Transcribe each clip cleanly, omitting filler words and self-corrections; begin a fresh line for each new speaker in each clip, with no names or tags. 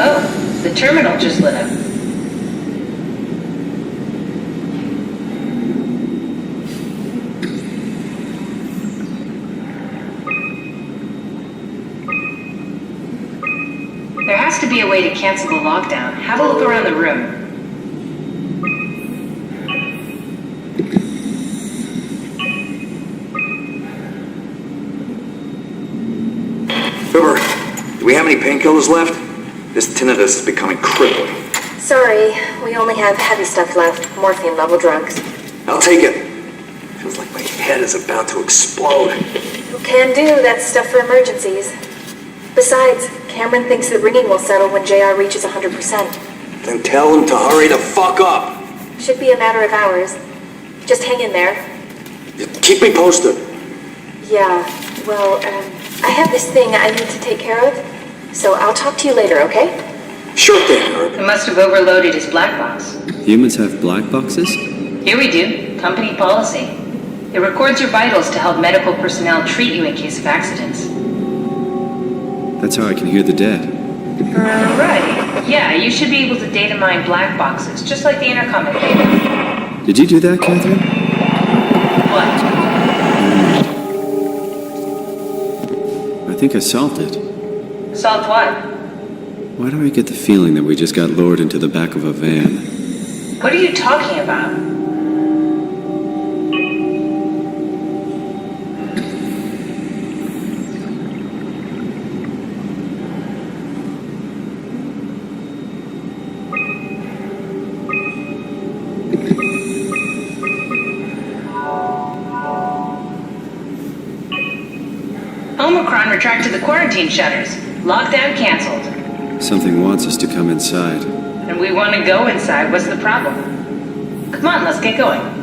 Oh, the terminal just lit up. There has to be a way to cancel the lockdown. Have a look around the room.
River, do we have any painkillers left? This tinnitus is becoming crippling.
Sorry, we only have heavy stuff left. Morphine level drugs.
I'll take it. Feels like my head is about to explode.
Can do, that's stuff for emergencies. Besides, Cameron thinks the ringing will settle when JR reaches 100%.
Then tell him to hurry the fuck up.
Should be a matter of hours. Just hang in there.
Keep me posted.
Yeah, well, I have this thing I need to take care of, so I'll talk to you later, okay?
Sure thing, Herb.
It must have overloaded his black box.
Humans have black boxes?
Here we do. Company policy. It records your vitals to help medical personnel treat you in case of accidents.
That's how I can hear the dead.
Right. Yeah, you should be able to data mine black boxes, just like the intercom at Vega.
Did you do that, Catherine?
What?
I think I solved it.
Solved what?
Why do I get the feeling that we just got lured into the back of a van?
What are you talking about? to the quarantine shutters. Lockdown canceled.
Something wants us to come inside.
And we want to go inside. What's the problem? Come on, let's get going.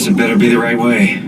This had better be the right way.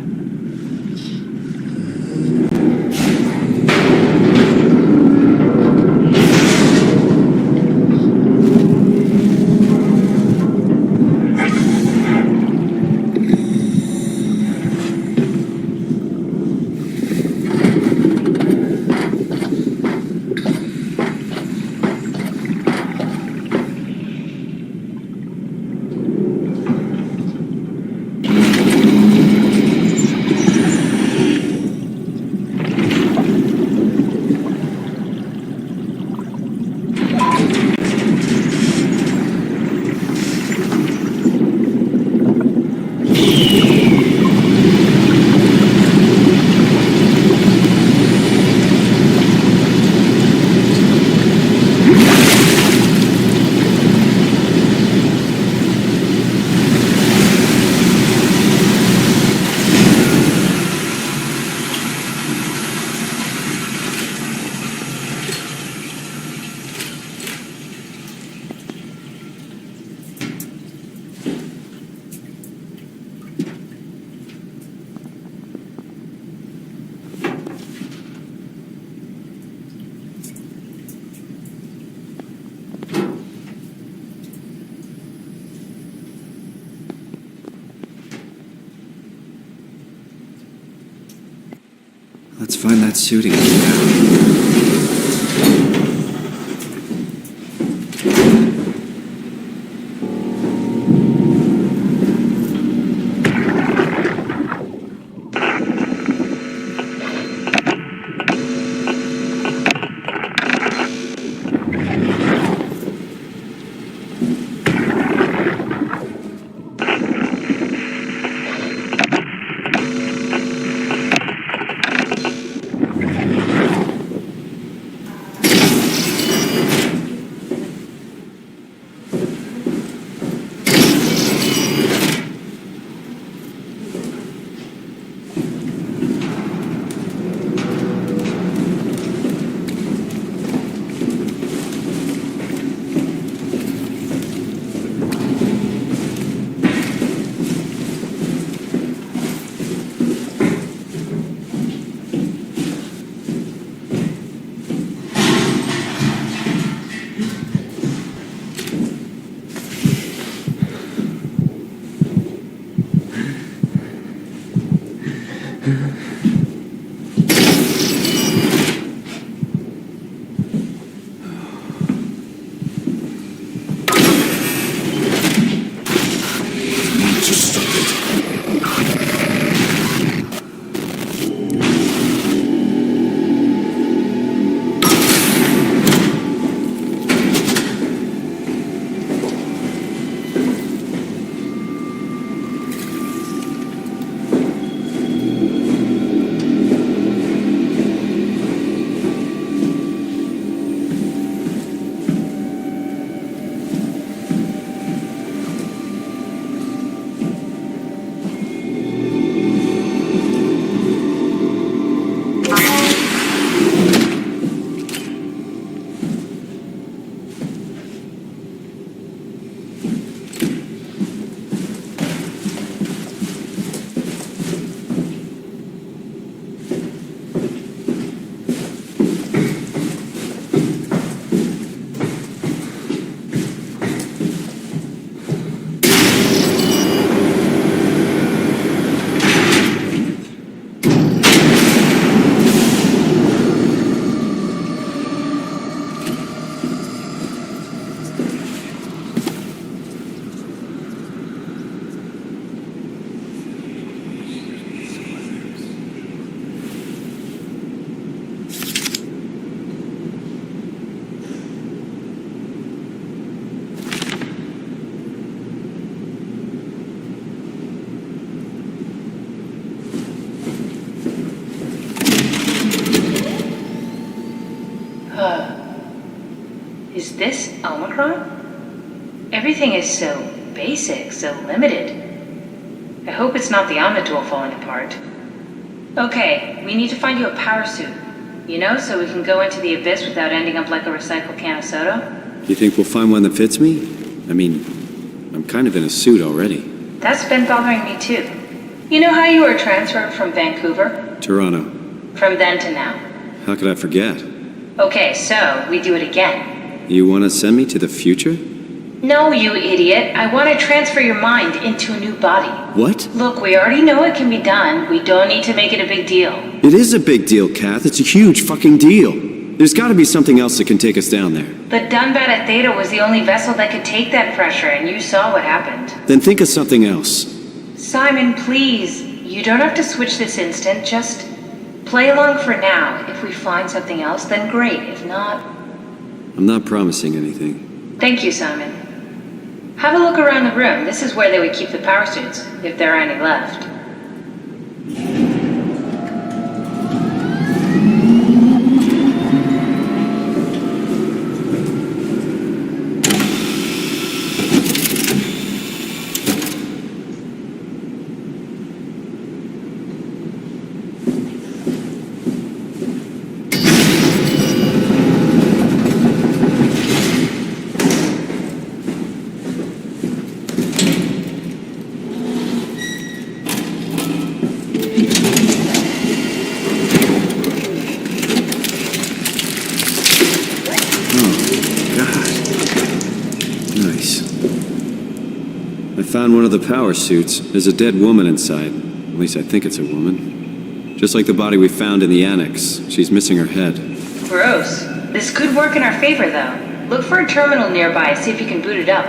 Let's find that suit and get it out.
Is this Omicron? Everything is so basic, so limited. I hope it's not the Omnitool falling apart. Okay, we need to find you a power suit. You know, so we can go into the abyss without ending up like a recycled can of soda?
You think we'll find one that fits me? I mean, I'm kind of in a suit already.
That's been bothering me too. You know how you were transferred from Vancouver?
Toronto.
From then to now.
How could I forget?
Okay, so we do it again.
You want to send me to the future?
No, you idiot. I want to transfer your mind into a new body.
What?
Look, we already know it can be done. We don't need to make it a big deal.
It is a big deal, Kath. It's a huge fucking deal. There's got to be something else that can take us down there.
The Dunbat at Theta was the only vessel that could take that pressure, and you saw what happened.
Then think of something else.
Simon, please. You don't have to switch this instant. Just play along for now. If we find something else, then great. If not...
I'm not promising anything.
Thank you, Simon. Have a look around the room. This is where they would keep the power suits, if there are any left.
Found one of the power suits. There's a dead woman inside. At least I think it's a woman. Just like the body we found in the annex. She's missing her head.
Gross. This could work in our favor, though. Look for a terminal nearby, see if you can boot it up.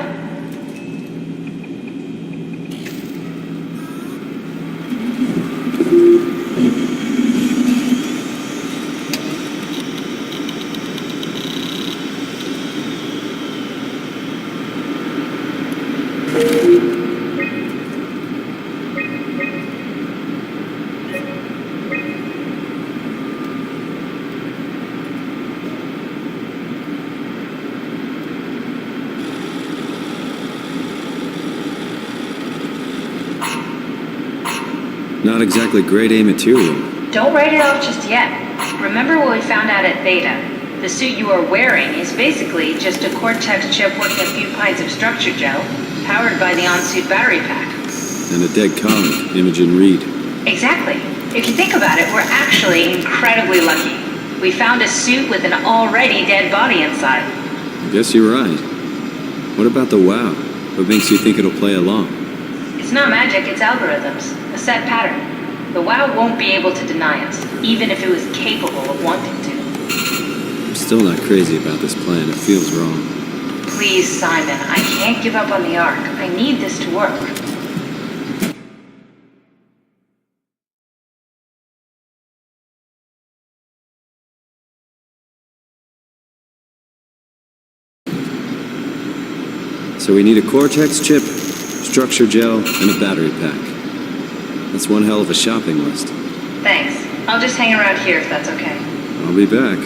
Not exactly grade A material.
Don't write it off just yet. Remember what we found out at Theta? The suit you are wearing is basically just a Cortex chip working a few pints of structure gel, powered by the on-suit battery pack.
And a dead colleague, Imogen Reed.
Exactly. If you think about it, we're actually incredibly lucky. We found a suit with an already dead body inside.
I guess you're right. What about the WoW? What makes you think it'll play along?
It's not magic, it's algorithms. A set pattern. The WoW won't be able to deny us, even if it was capable of wanting to.
I'm still not crazy about this plan. It feels wrong.
Please, Simon, I can't give up on the Ark. I need this to work.
So we need a Cortex chip, structure gel, and a battery pack. That's one hell of a shopping list.
Thanks. I'll just hang around here if that's okay.
I'll be back.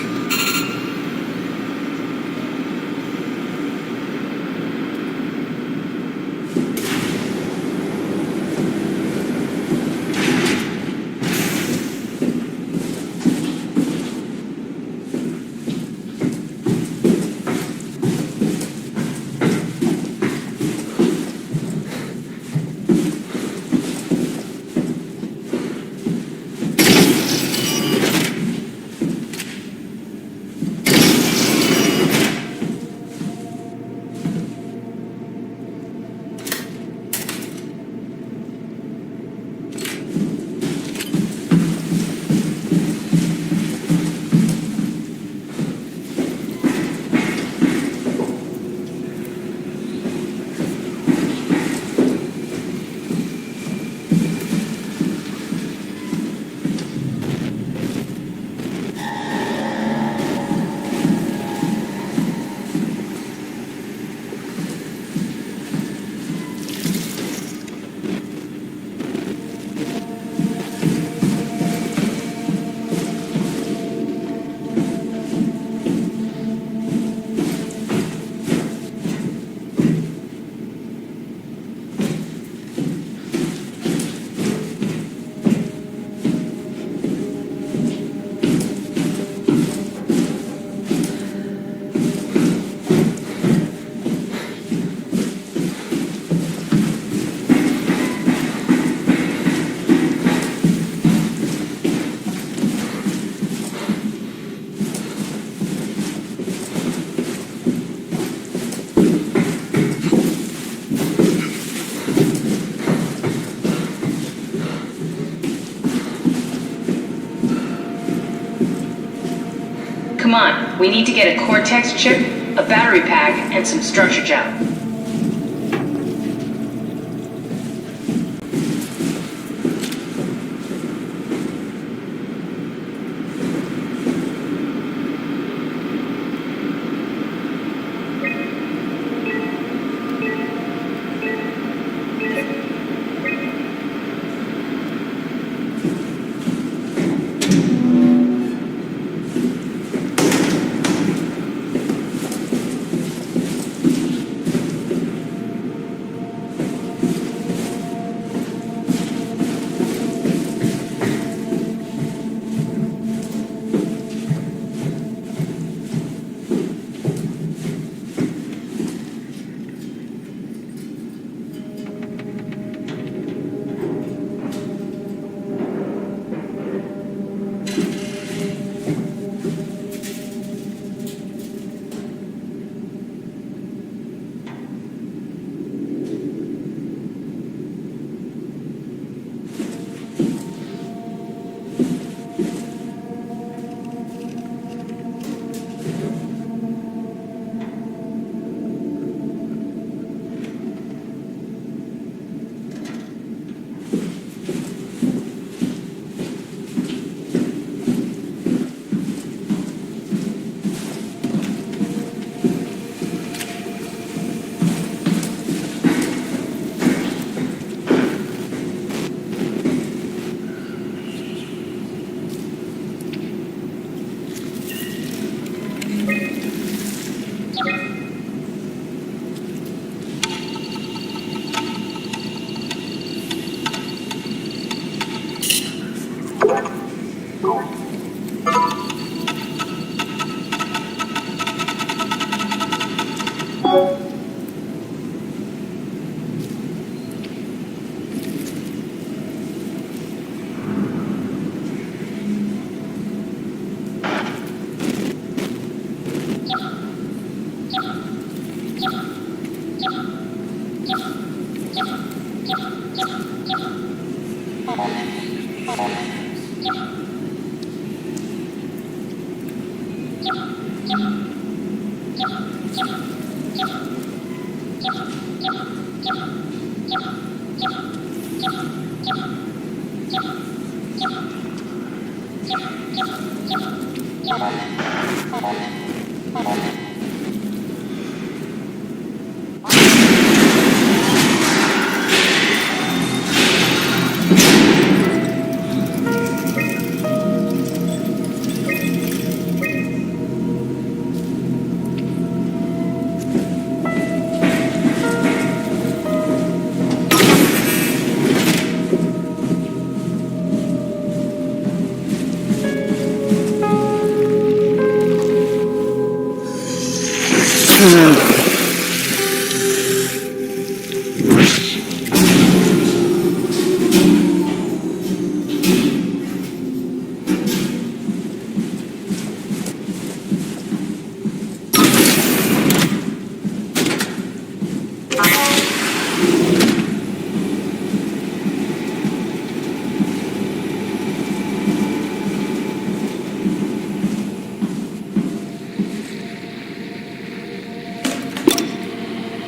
Come on, we need to get a Cortex chip, a battery pack, and some structure gel.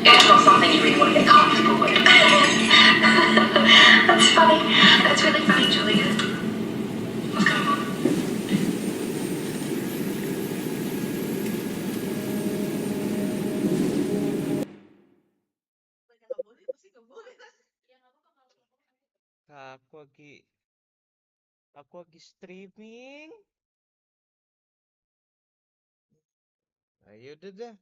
It's not something you really want to get comfortable with. That's funny. That's really funny, Julia. What's going on?
Aku lagi streaming. Ayo udah dah.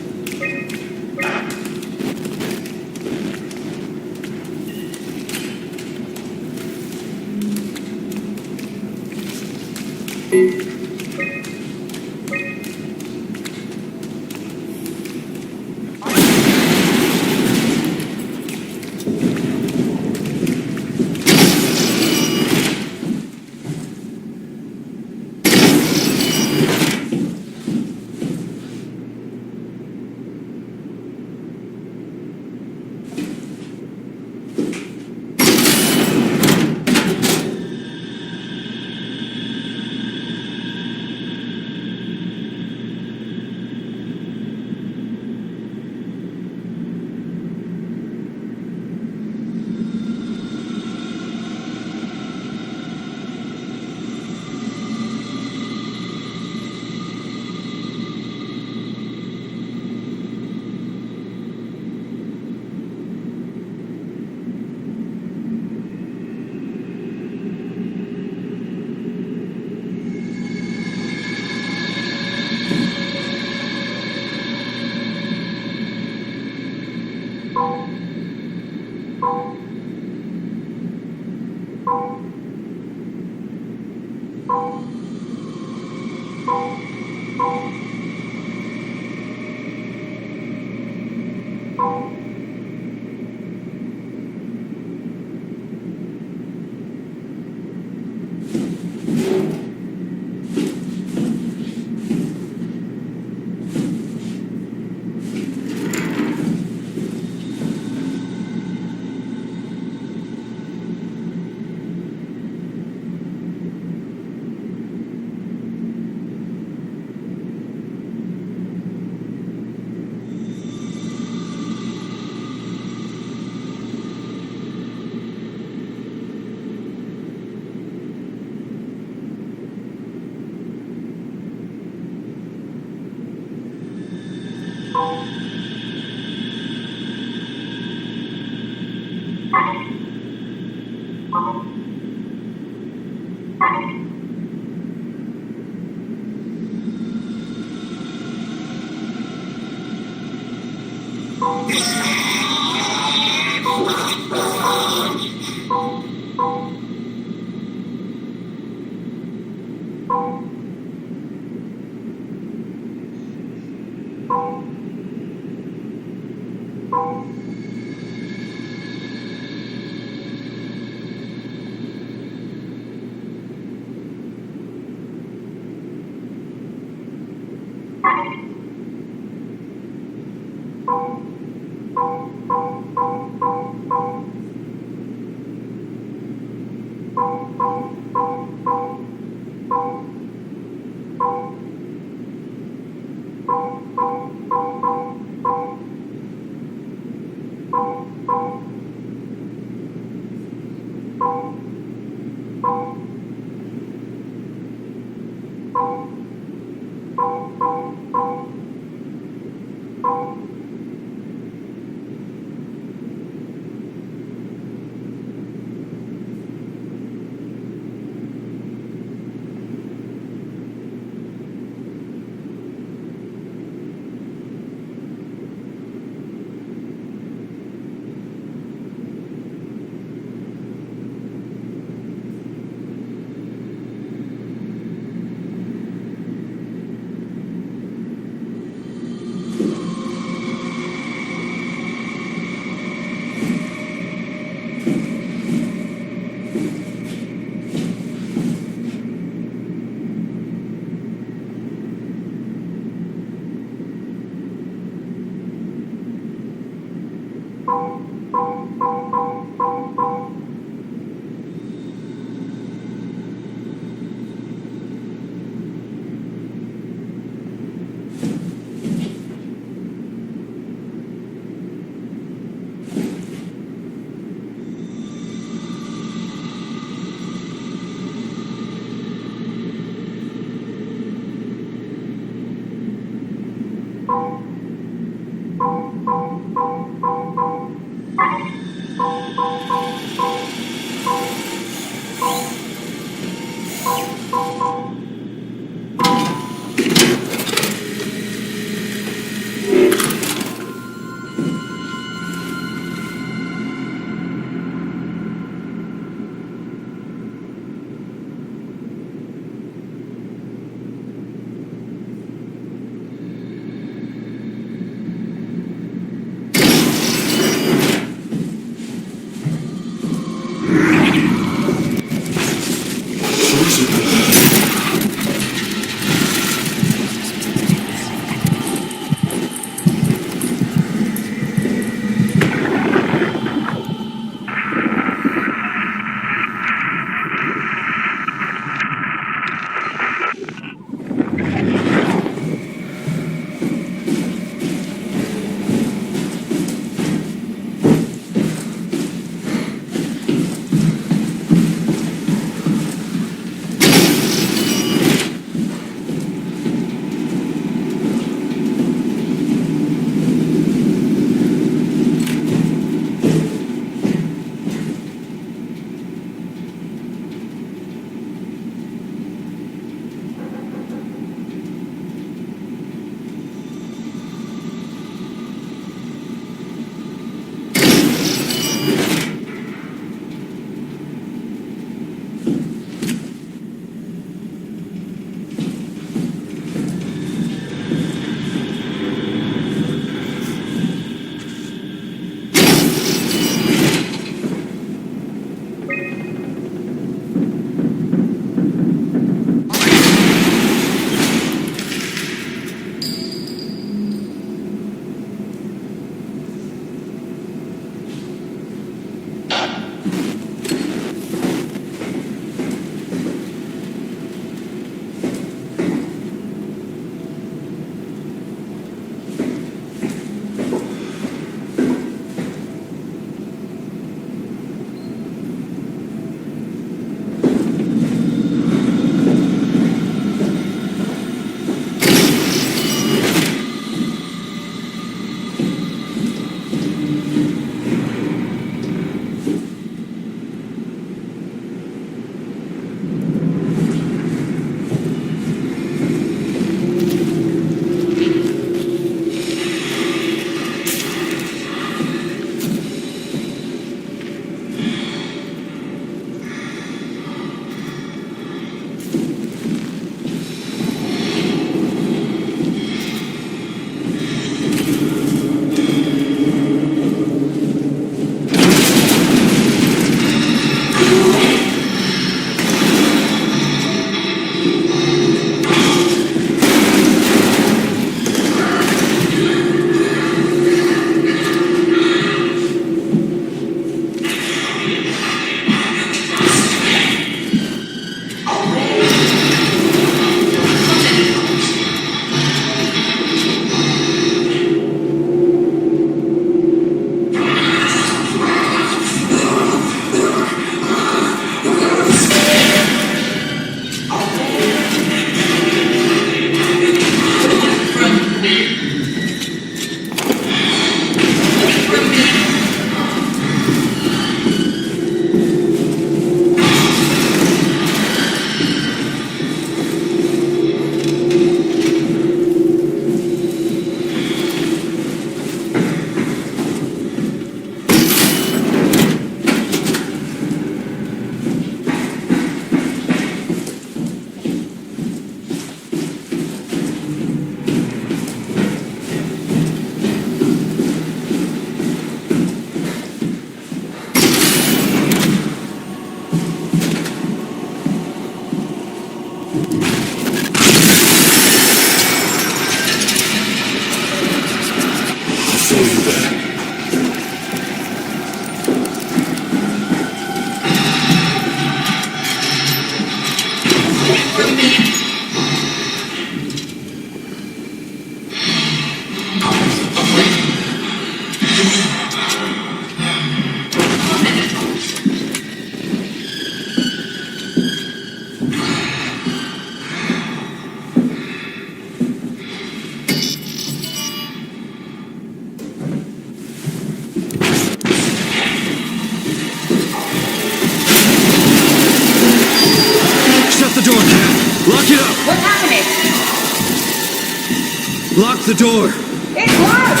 Lock the door!
It's locked!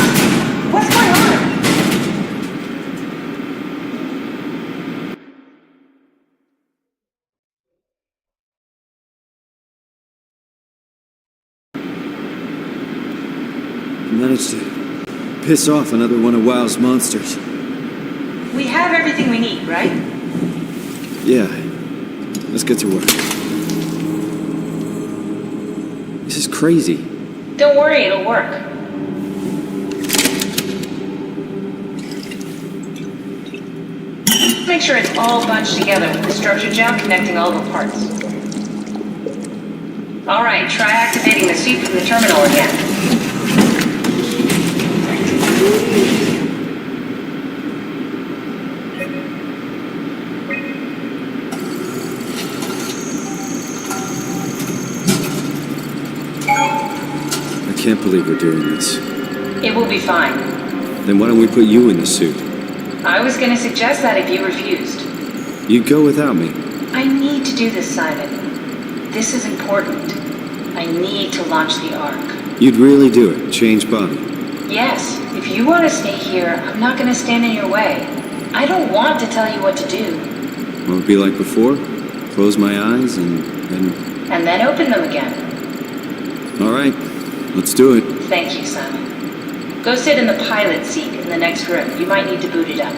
What's going on?
I managed to piss off another one of WoW's monsters.
We have everything we need, right?
Yeah. Let's get to work. crazy.
Don't worry, it'll work. Make sure it's all bunched together with the structure gel connecting all the parts. Alright, try activating the suit from the terminal again.
I can't believe we're doing this.
It will be fine.
Then why don't we put you in the suit?
I was gonna suggest that if you refused.
You'd go without me.
I need to do this, Simon. This is important. I need to launch the Ark.
You'd really do it, change body.
Yes, if you want to stay here, I'm not gonna stand in your way. I don't want to tell you what to do.
Won't it be like before? Close my eyes and
And then open them again.
All right, let's do it.
Thank you, Simon. Go sit in the pilot seat in the next room. You might need to boot it up.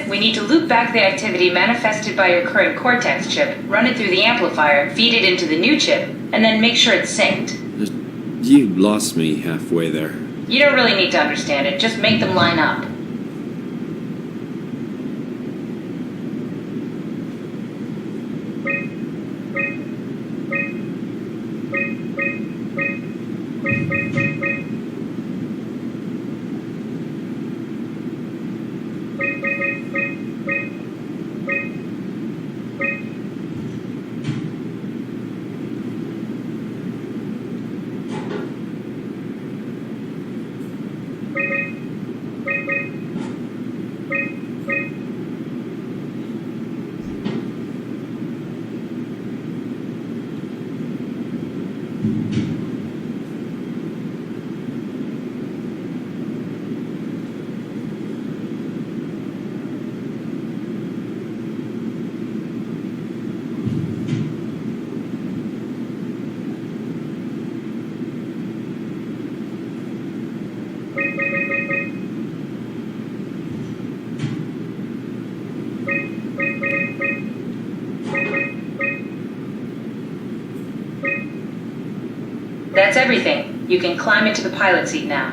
We need to loop back the activity manifested by your current Cortex chip, run it through the amplifier, feed it into the new chip, and then make sure it's synced.
You lost me halfway there.
You don't really need to understand it, just make them line up. That's everything. You can climb into the pilot seat now.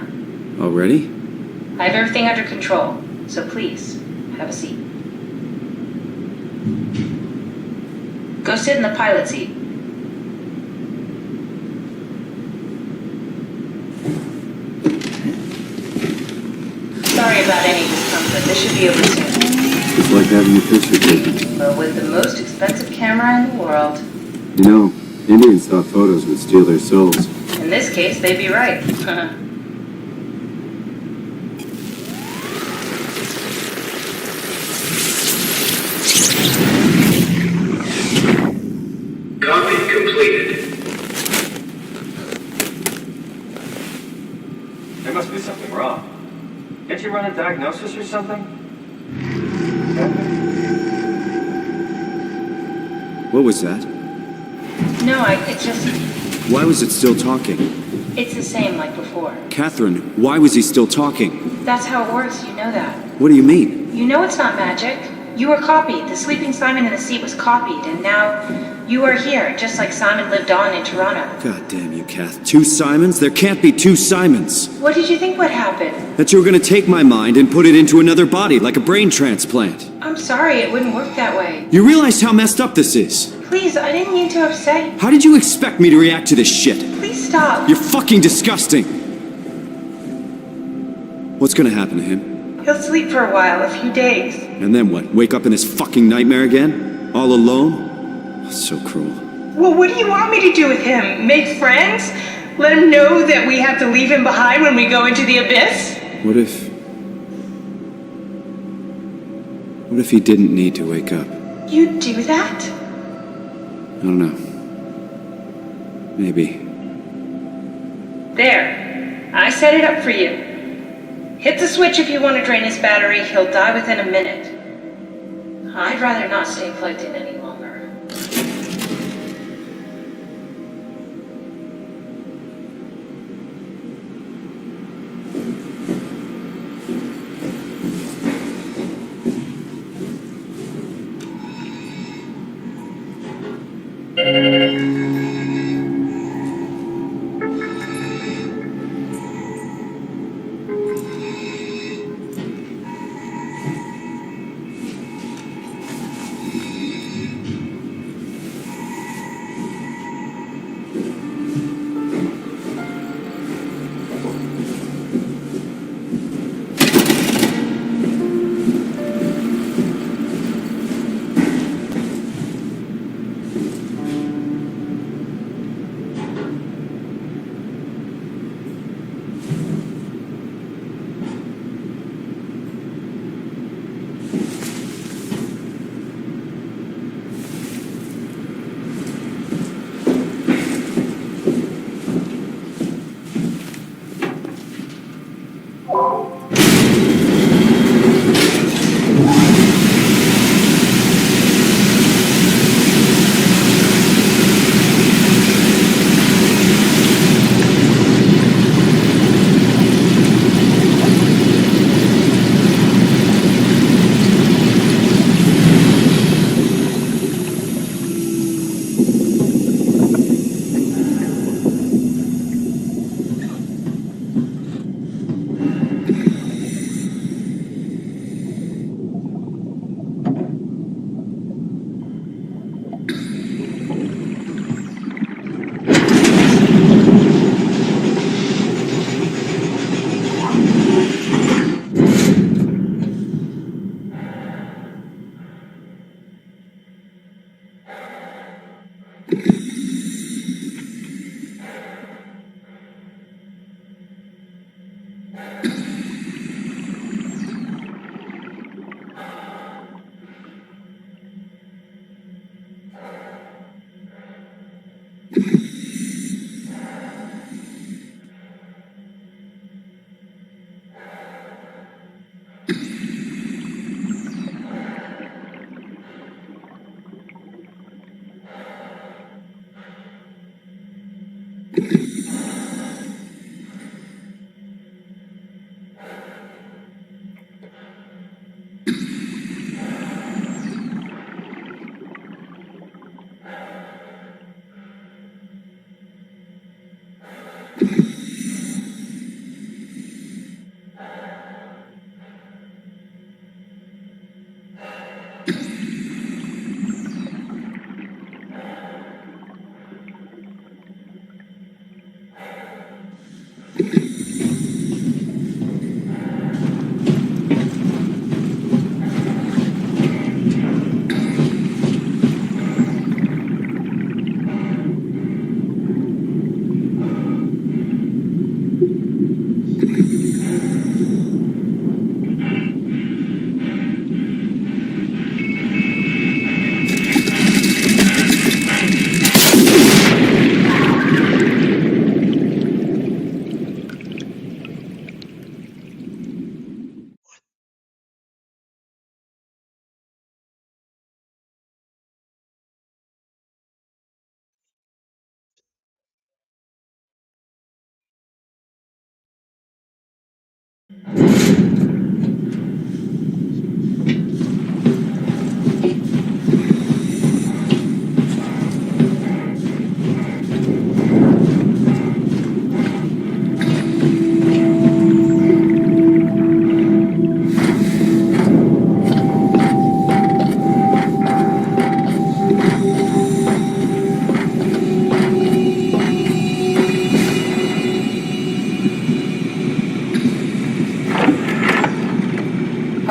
Already?
I have everything under control, so please, have a seat. Go sit in the pilot seat. Sorry about any discomfort. This should be over soon.
It's like having a picture taken.
But with the most expensive camera in the world.
You know, Indians thought photos would steal their souls.
In this case, they'd be right.
Copy completed.
There must be something wrong. Can't you run a diagnosis or something?
What was that?
No, it's just...
Why was it still talking?
It's the same like before.
Catherine, why was he still talking?
That's how it works, you know that.
What do you mean?
You know it's not magic. You were copied. The sleeping Simon in the seat was copied, and now you are here, just like Simon lived on in Toronto.
God damn you, Kath. Two Simons? There can't be two Simons.
What did you think would happen?
That you were gonna take my mind and put it into another body, like a brain transplant.
I'm sorry, it wouldn't work that way.
You realize how messed up this is?
Please, I didn't mean to upset you.
How did you expect me to react to this shit?
Please stop.
You're fucking disgusting. What's gonna happen to him?
He'll sleep for a while, a few days.
And then what? Wake up in this fucking nightmare again? All alone? So cruel.
Well, what do you want me to do with him? Make friends? Let him know that we have to leave him behind when we go into the abyss?
What if he didn't need to wake up?
You'd do that?
I don't know. Maybe.
There. I set it up for you. Hit the switch if you want to drain his battery. He'll die within a minute. I'd rather not stay plugged in any longer.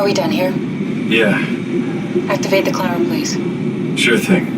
Are we done here?
Yeah,
Activate the climber, please.
sure thing.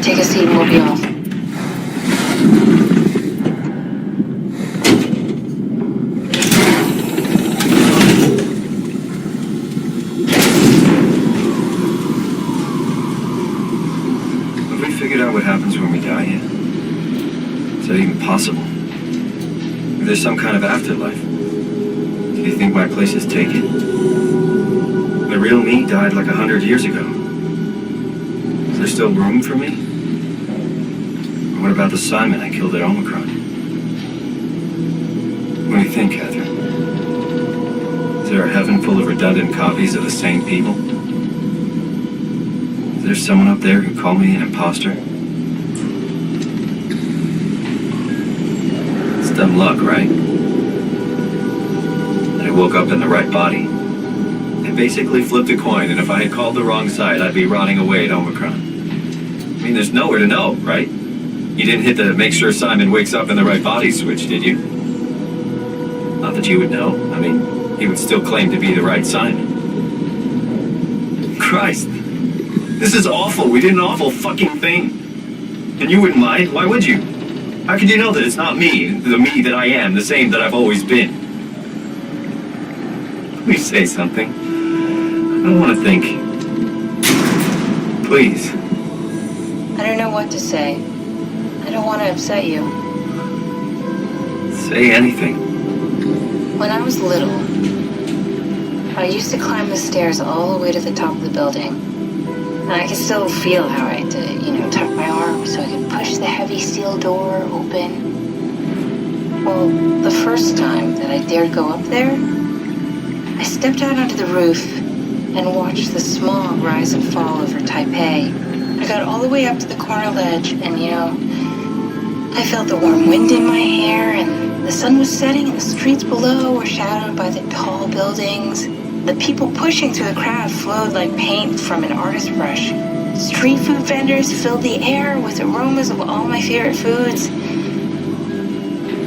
Take a seat and we'll be off.
Have we figured out what happens when we die yet? Is that even possible? If there's some kind of afterlife, do you think my place is taken? The real me died like 100 years ago. Is there still room for me? Or what about the Simon I killed at Omicron? What do you think, Catherine? Is there a heaven full of redundant copies of the same people? Is there someone up there who called me an imposter? It's dumb luck, right? That I woke up in the right body. I basically flipped a coin, and if I had called the wrong side, I'd be rotting away at Omicron. I mean, there's nowhere to know, right? You didn't hit the make sure Simon wakes up in the right body switch, did you? Not that you would know. I mean, he would still claim to be the right Simon. Christ. This is awful. We did an awful fucking thing. And you wouldn't mind? Why would you? How could you know that it's not me, the me that I am, the same that I've always been? Please say something. I don't want to think. Please.
I don't know what to say. I don't want to upset you.
Say anything.
When I was little, I used to climb the stairs all the way to the top of the building. And I could still feel how I had to, tuck my arm so I could push the heavy steel door open. Well, the first time that I dared go up there, I stepped out onto the roof and watched the smog rise and fall over Taipei. I got all the way up to the corner ledge and, I felt the warm wind in my hair and the sun was setting and the streets below were shadowed by the tall buildings. The people pushing through the crowd flowed like paint from an artist's brush. Street food vendors filled the air with aromas of all my favorite foods.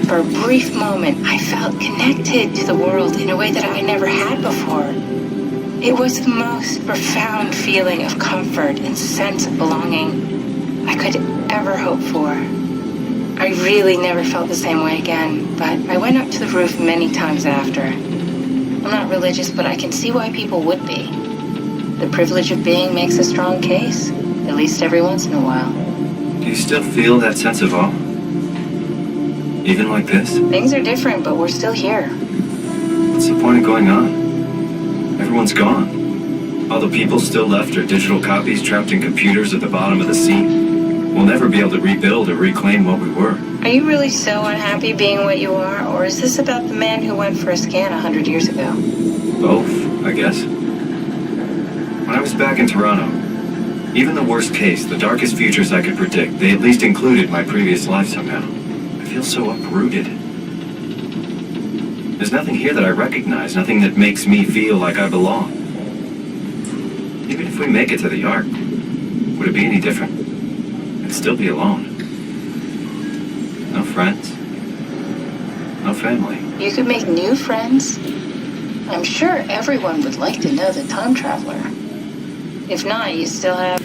For a brief moment, I felt connected to the world in a way that I never had before. It was the most profound feeling of comfort and sense of belonging I could ever hope for. I really never felt the same way again, but I went up to the roof many times after. I'm not religious, but I can see why people would be. The privilege of being makes a strong case, at least every once in a while.
Do you still feel that sense of awe? Even like this?
Things are different, but we're still here.
What's the point of going on? everyone's gone. All the people still left are digital copies trapped in computers at the bottom of the sea. We'll never be able to rebuild or reclaim what we were.
Are you really so unhappy being what you are, or is this about the man who went for a scan 100 years ago?
Both, I guess. When I was back in Toronto, even the worst case, the darkest futures I could predict, they at least included my previous life somehow. I feel so uprooted. There's nothing here that I recognize, nothing that makes me feel like I belong. Even if we make it to the Ark, would it be any different? I'd still be alone. No friends. No family.
You could make new friends. I'm sure everyone would like to know the time traveler. If not, you still have...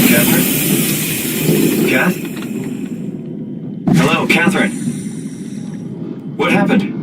Catherine? Kath? Hello, Catherine. What happened?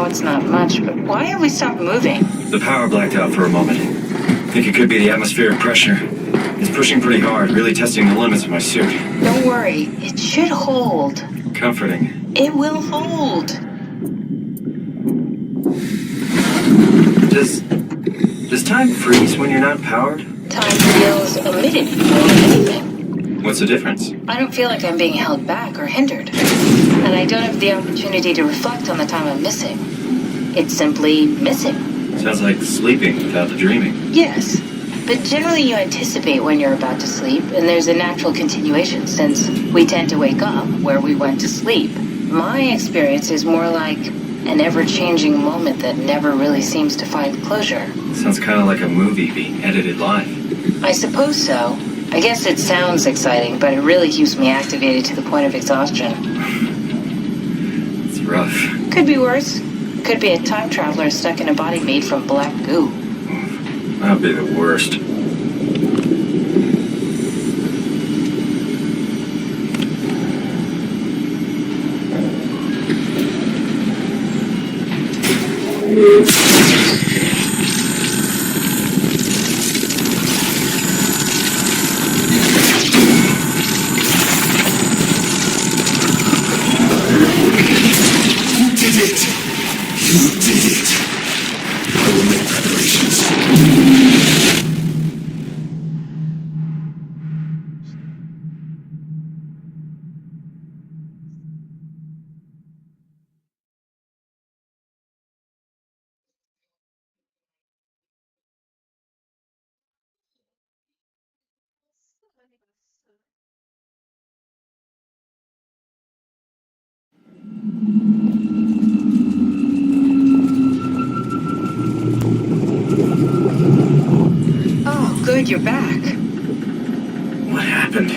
It's not much, but why have we stopped moving?
The power blacked out for a moment. Think it could be the atmospheric pressure. It's pushing pretty hard, really testing the limits of my suit.
Don't worry, it should hold.
Comforting.
It will hold.
Does time freeze when you're not powered?
Time feels omitted more than anything.
What's the difference?
I don't feel like I'm being held back or hindered. And I don't have the opportunity to reflect on the time I'm missing. It's simply missing.
Sounds like sleeping without the dreaming.
Yes, but generally you anticipate when you're about to sleep, and there's a natural continuation since we tend to wake up where we went to sleep. My experience is more like an ever-changing moment that never really seems to find closure.
Sounds kind of like a movie being edited live.
I suppose so. I guess it sounds exciting, but it really keeps me activated to the point of exhaustion.
It's rough.
Could be worse. Could be a time traveler stuck in a body made from black goo.
That'd be the worst.
Oh, good, you're back.
What happened?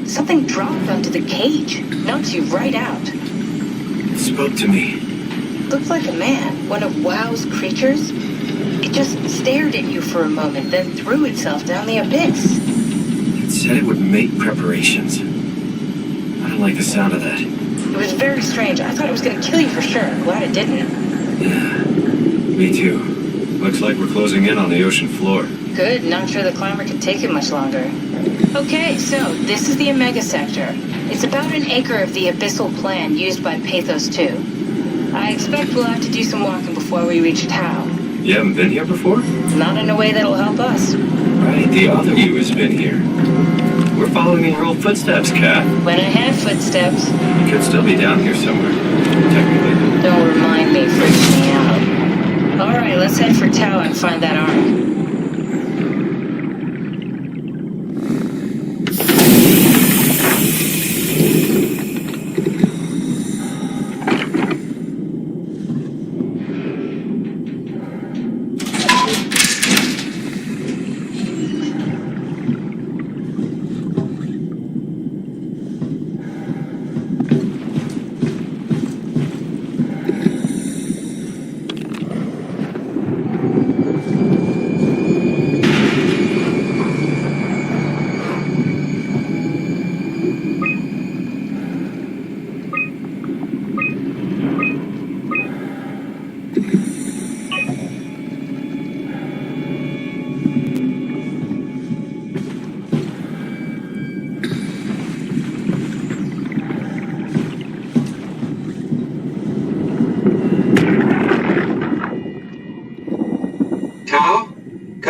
Something dropped onto the cage. Knocks you right out.
It spoke to me.
Looked like a man, one of WoW's creatures. It just stared at you for a moment, then threw itself down the abyss.
It said it would make preparations. I don't like the sound of that.
It was very strange. I thought it was going to kill you for sure. Glad it didn't.
Yeah, me too. Looks like we're closing in on the ocean floor.
Good, not sure the climber can take it much longer. Okay, so this is the Omega Sector. It's about an acre of the abyssal plan used by Pathos 2. I expect we'll have to do some walking before we reach Tau.
You haven't been here before?
Not in a way that'll help us.
Right, the other you has been here. We're following in your old footsteps, Kat.
When I had footsteps.
You could still be down here somewhere, technically.
Don't remind me, freaks me out. Alright, let's head for Tau and find that ark.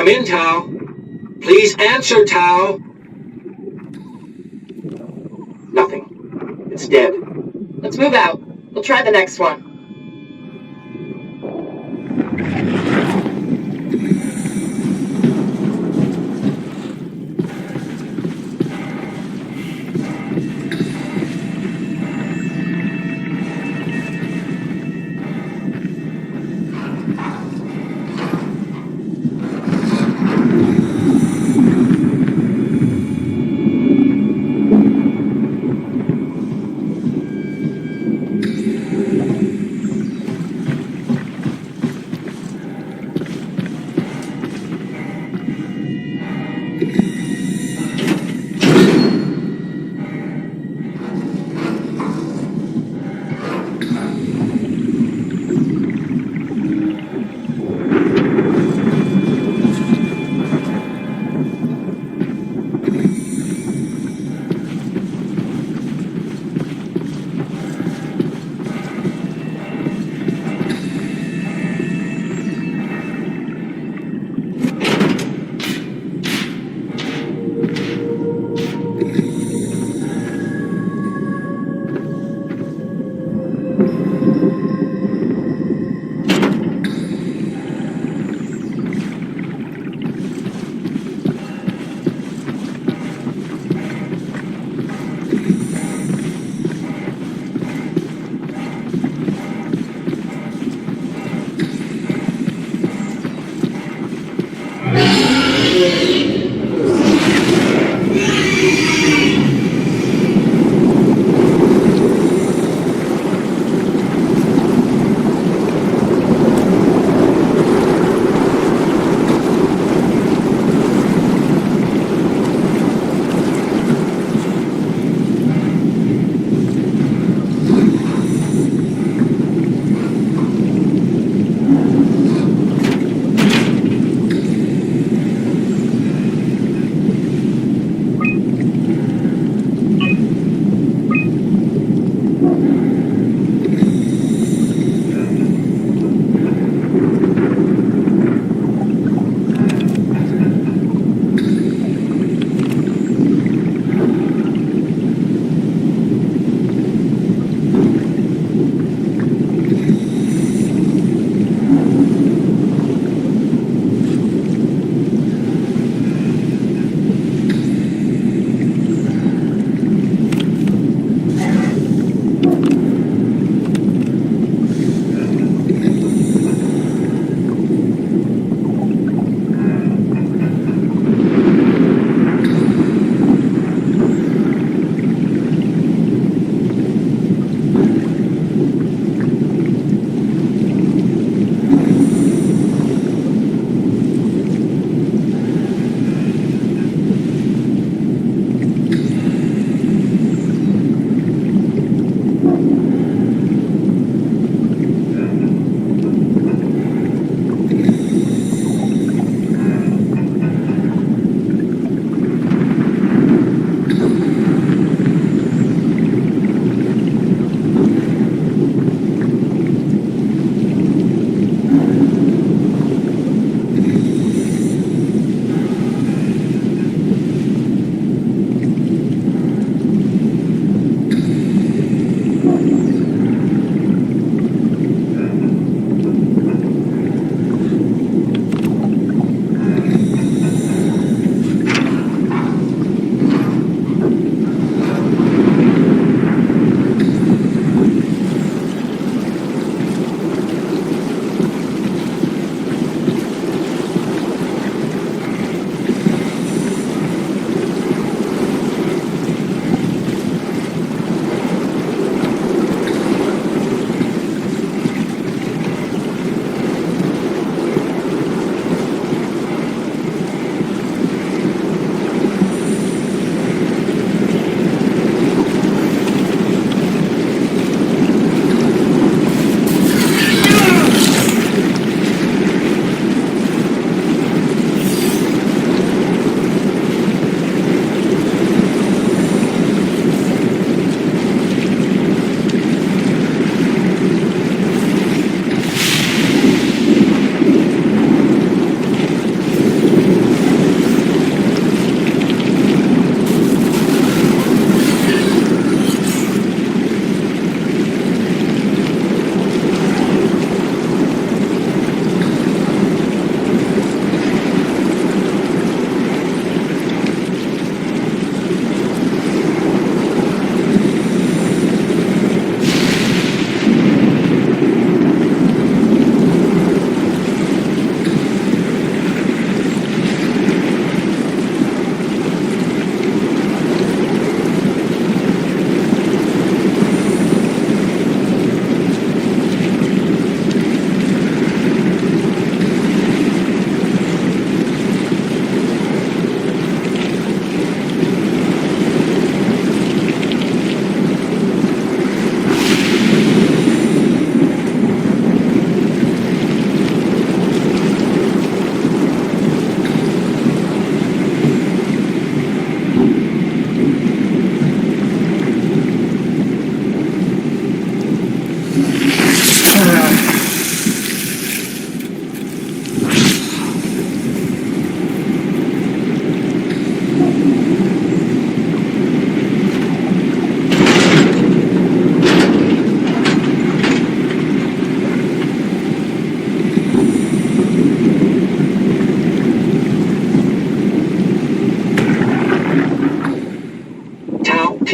Come in, Tao. Please answer, Tao. Nothing. It's dead.
Let's move out. We'll try the next one.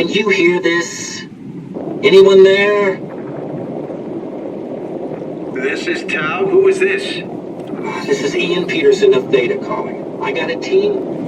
Can you hear this? Anyone there?
This is Tau. Who is this?
This is Ian Peterson of Theta calling. I got a team.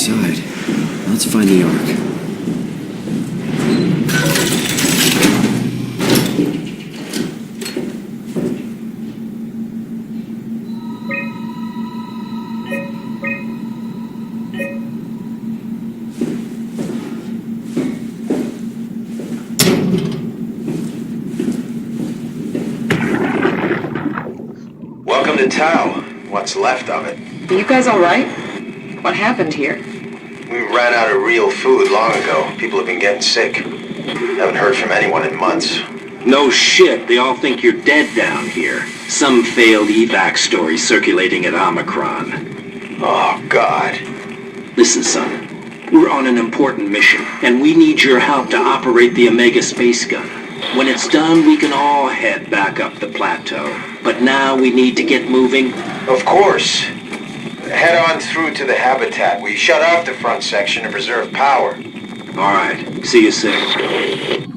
inside. Let's find the Ark.
Welcome to Tau. What's left of it.
You guys alright? What happened here?
We ran out of real food long ago. People have been getting sick. Haven't heard from anyone in months.
No shit, they all think you're dead down here. Some failed evac story circulating at Omicron.
Oh, God.
Listen, son. We're on an important mission, and we need your help to operate the Omega space gun. When it's done, we can all head back up the plateau. But now we need to get moving.
Of course. Head on through to the habitat. We shut off the front section to preserve power.
All right. See you soon.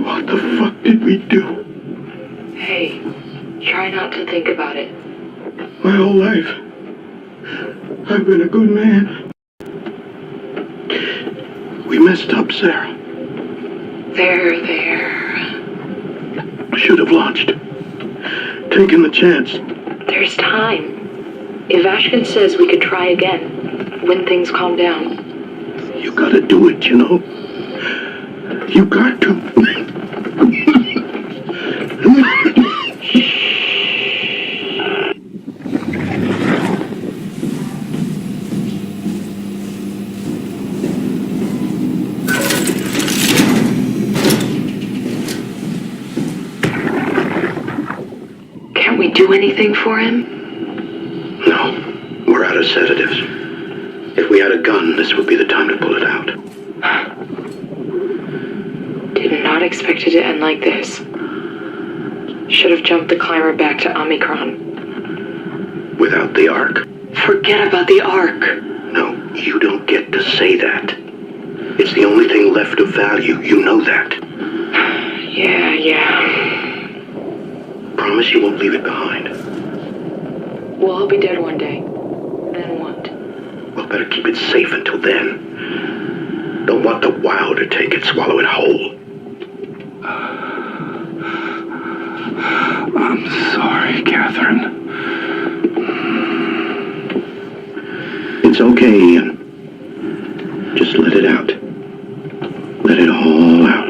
What the fuck did we do?
Hey, try not to think about it.
My whole life, I've been a good man. We messed up, Sarah.
There.
I should have launched. Taken the chance.
There's time. If Ashkin says we could try again, when things calm down.
You gotta do it, you know? You got to.
Can't we do anything for him?
No, we're out of sedatives. If we had a gun, this would be the time to pull it out.
Did not expect it to end like this. Should have jumped the climber back to Omicron.
Without the Ark.
Forget about the Ark.
No, you don't get to say that. It's the only thing left of value, you know that.
Yeah.
Promise you won't leave it behind.
We'll all be dead one day. Then what?
Well, better keep it safe until then. Don't want the wow to take it, swallow it whole.
I'm sorry, Catherine.
It's okay, Ian. Just let it out. Let it all out.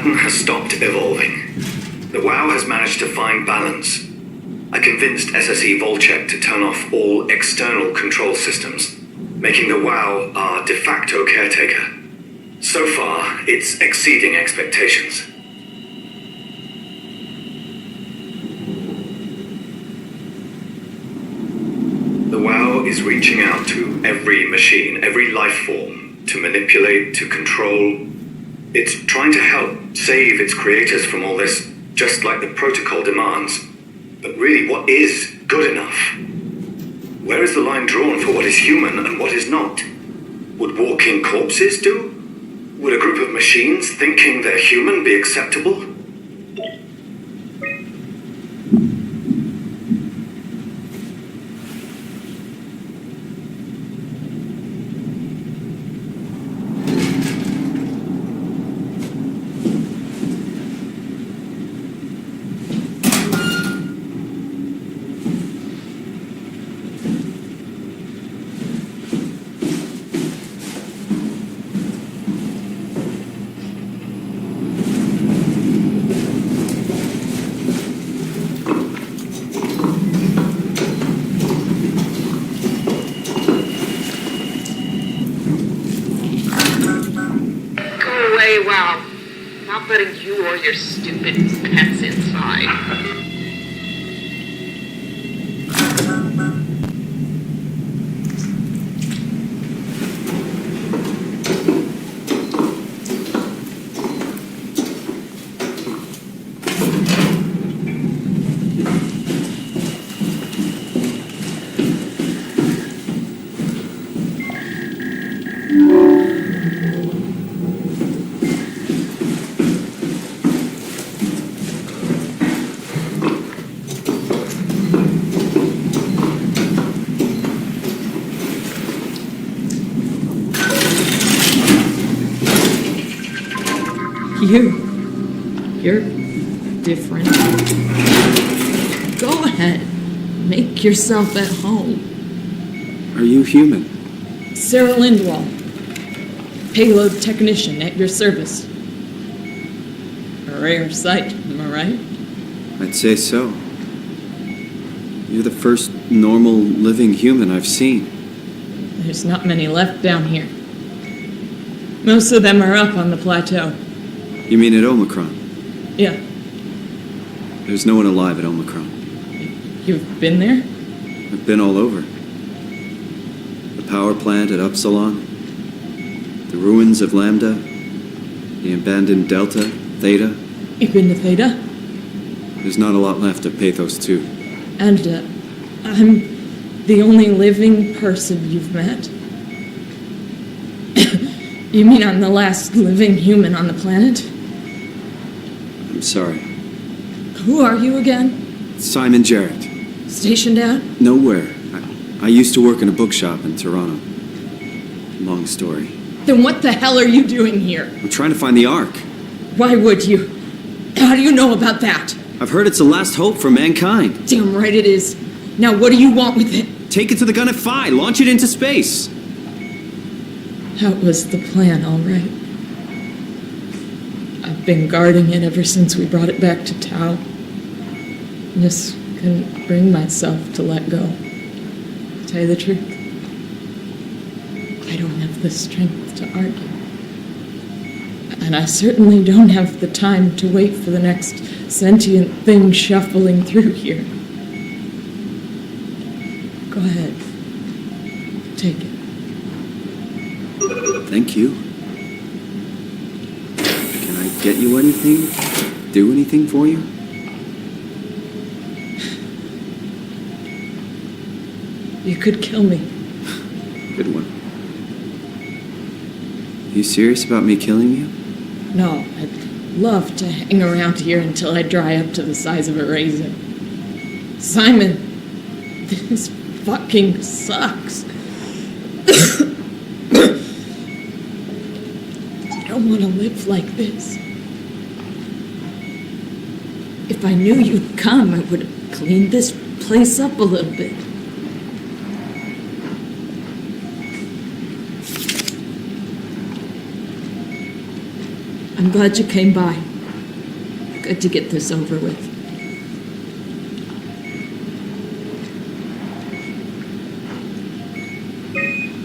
pattern has stopped evolving. The WoW has managed to find balance. I convinced SSE Volcheck to turn off all external control systems, making the WoW our de facto caretaker. So far, it's exceeding expectations. The WoW is reaching out to every machine, every life form, to manipulate, to control. It's trying to help save its creators from all this, just like the protocol demands. But really, what is good enough? Where is the line drawn for what is human and what is not? Would walking corpses do? Would a group of machines thinking they're human be acceptable?
Wow. Not letting you or your stupid pets inside.
You're different. Go ahead. Make yourself at home.
Are you human?
Sarah Lindwall. Payload technician at your service. A rare sight, am I right?
I'd say so. You're the first normal living human I've seen.
There's not many left down here. Most of them are up on the plateau.
You mean at Omicron?
Yeah.
There's no one alive at Omicron.
You've been there?
I've been all over. The power plant at Upsilon, the ruins of Lambda, the abandoned Delta, Theta.
You've been to Theta?
There's not a lot left of Pathos 2.
And, I'm the only living person you've met? You mean I'm the last living human on the planet?
I'm sorry.
Who are you again?
Simon Jarrett.
Stationed out?
Nowhere. I used to work in a bookshop in Toronto. Long story.
Then what the hell are you doing here?
I'm trying to find the Ark.
Why would you? How do you know about that?
I've heard it's the last hope for mankind.
Damn right it is. Now what do you want with it?
Take it to the Gun at Phi. Launch it into space.
That was the plan, all right. I've been guarding it ever since we brought it back to Tau. Just couldn't bring myself to let go. To tell you the truth, I don't have the strength to argue. And I certainly don't have the time to wait for the next sentient thing shuffling through here. Go ahead. Take it.
Thank you. Can I get you anything? Do anything for you?
You could kill me.
Good one. You serious about me killing you?
No, I'd love to hang around here until I dry up to the size of a raisin. Simon, this fucking sucks. I don't want to live like this. If I knew you'd come, I would have cleaned this place up a little bit. I'm glad you came by. Good to get this over with.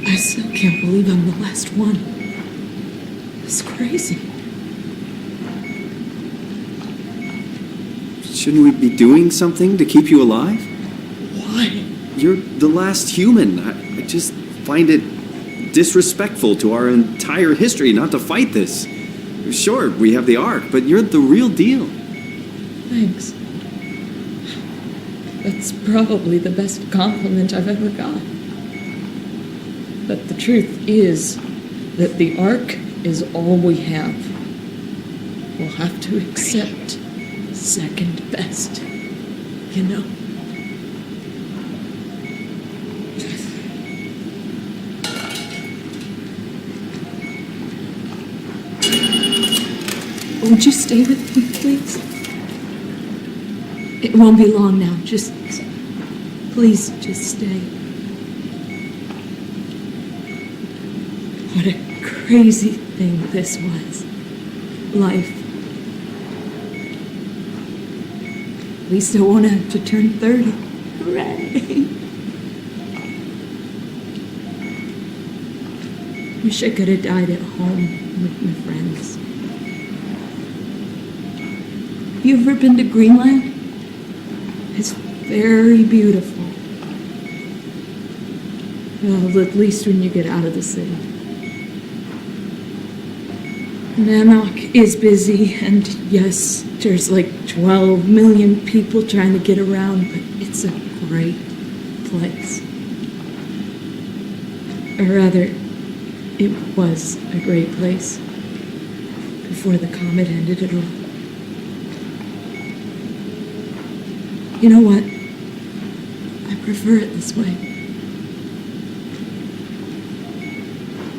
I still can't believe I'm the last one. It's crazy.
Shouldn't we be doing something to keep you alive?
Why?
You're the last human. I just find it disrespectful to our entire history not to fight this. Sure, we have the Ark, but you're the real deal.
Thanks. That's probably the best compliment I've ever got. But the truth is that the Ark is all we have. We'll have to accept second best, you know? Would you stay with me, please? It won't be long now. Please, just stay. What a crazy thing this was. Life. At least I won't have to turn 30. Hooray! Wish I could have died at home with my friends. You ever been to Greenland? It's very beautiful. Well, at least when you get out of the city. Nanook is busy, and yes, there's like 12 million people trying to get around, but it's a great place. Or rather, it was a great place before the comet ended it all. You know what? I prefer it this way.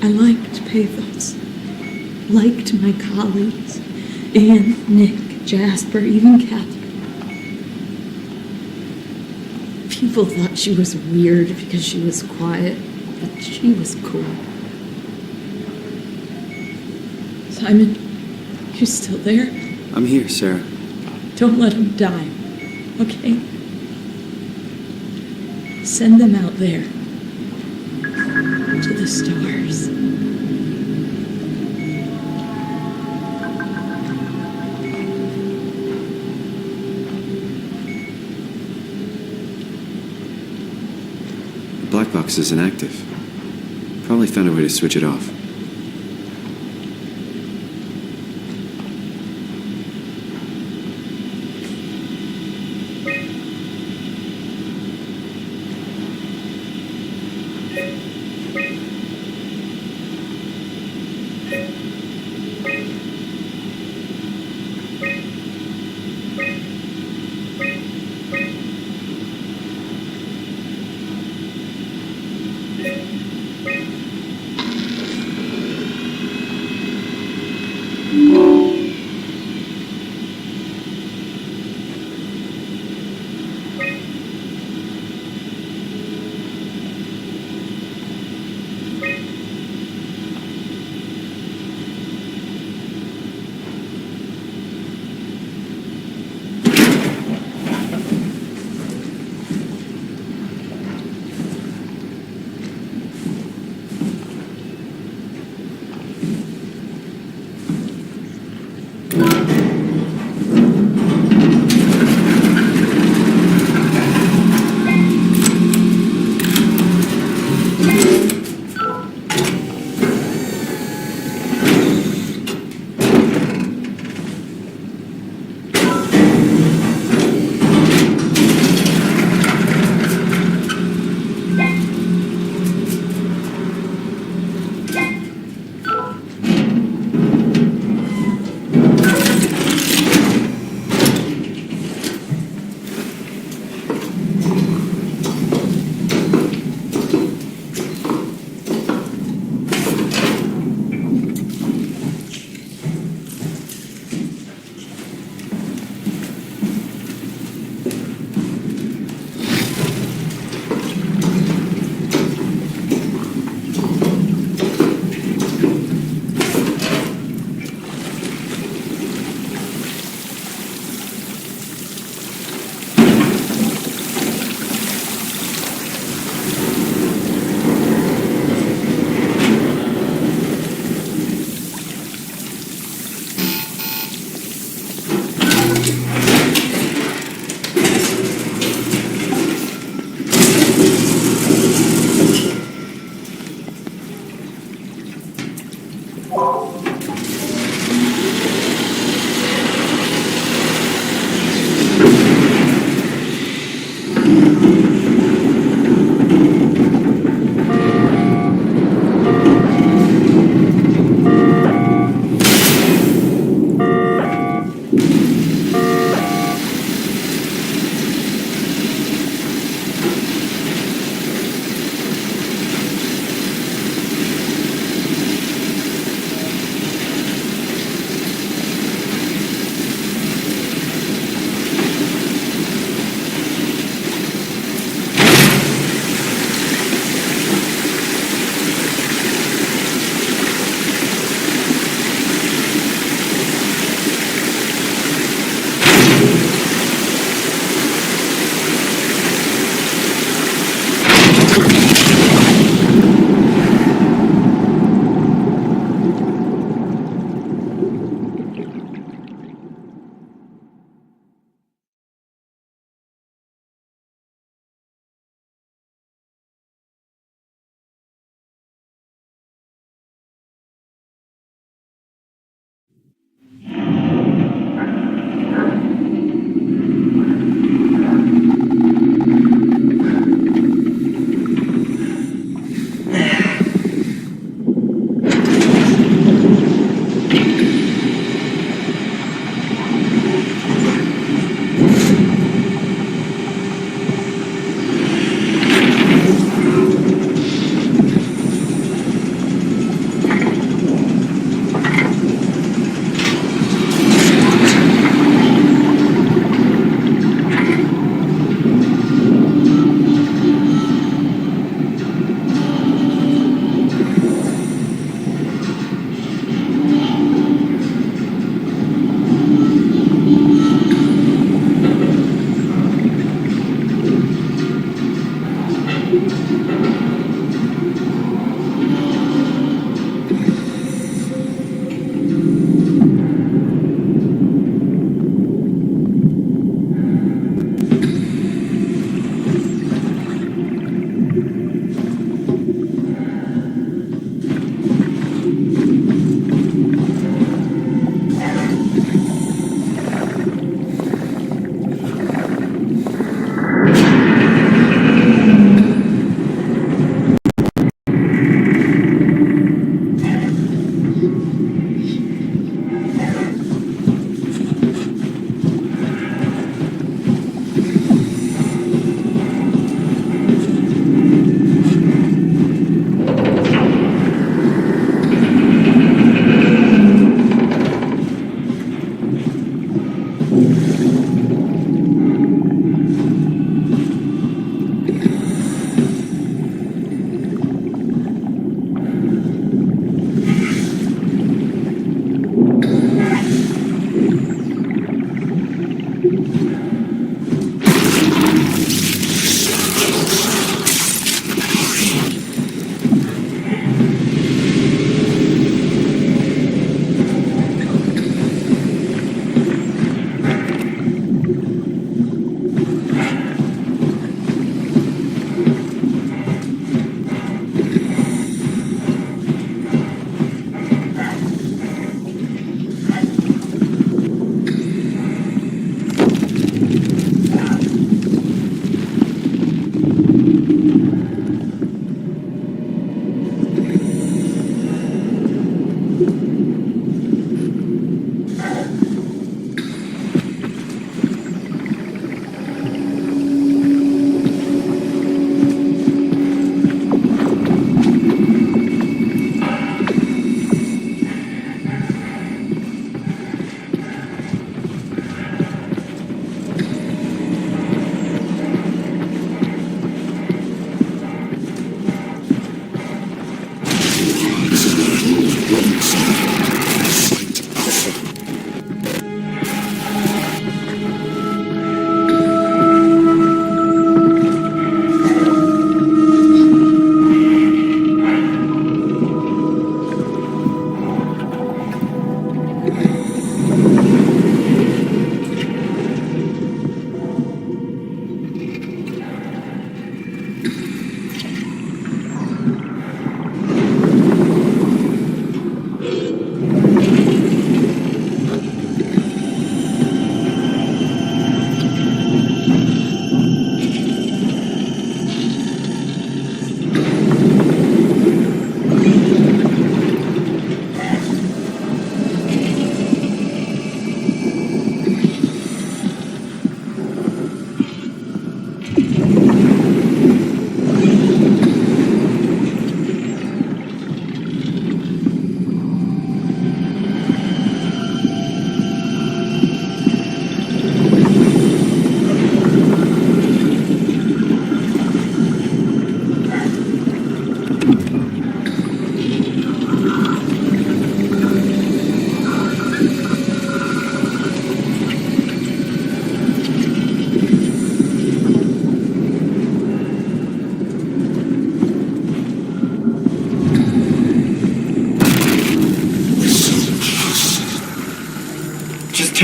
I liked Pathos. Liked my colleagues. Ian, Nick, Jasper, even Catherine. People thought she was weird because she was quiet, but she was cool. Simon, you still there?
I'm here, Sarah.
Don't let him die. Okay? Send them out there. To the stars.
The black box is inactive. Probably found a way to switch it off.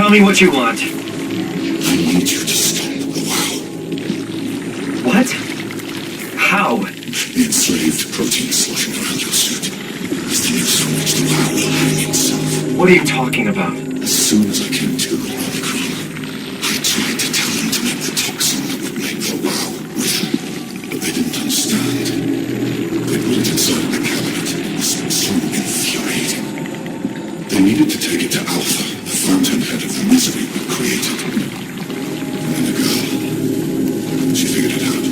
Tell me what you want.
I need you to stop the WoW.
What? How?
The enslaved protein slushing around your suit is the next from which the WoW will hang itself.
What are you talking about?
As soon as I came to Omicron, I tried to tell them to make the toxin that would make the WoW real, but they didn't understand. They put it inside the cabinet. This was so infuriating. They needed to take it to Alpha, the fountainhead of the misery we created. And then the girl, she figured it out.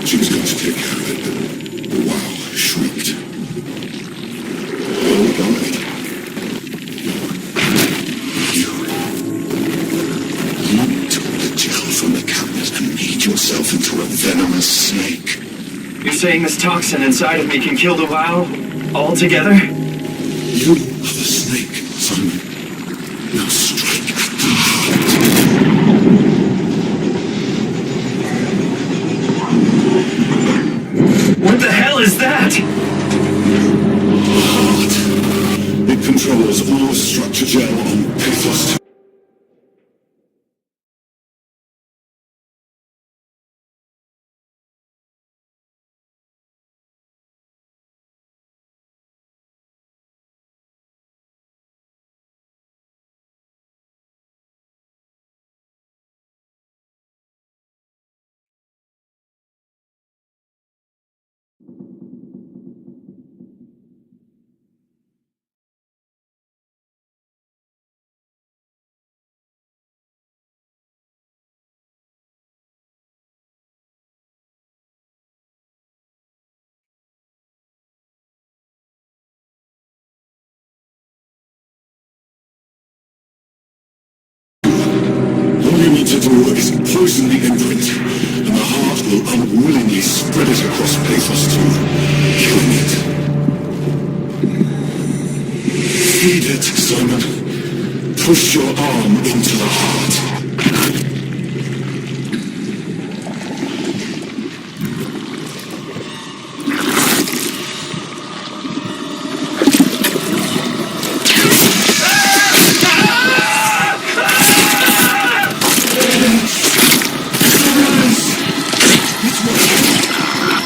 She was going to take care of it, but the WoW shrieked. All died. You took the gel from the cabinet and made yourself into a venomous snake.
You're saying this toxin inside of me can kill the WoW altogether?
You are the snake, Simon. Now strike at the heart.
What the hell is that?
Heart. It controls all structure gel on Pathos. All you need to do is poison the imprint, and the heart will unwillingly spread it across Pathos too, killing it. Feed it, Simon. Push your arm into the heart.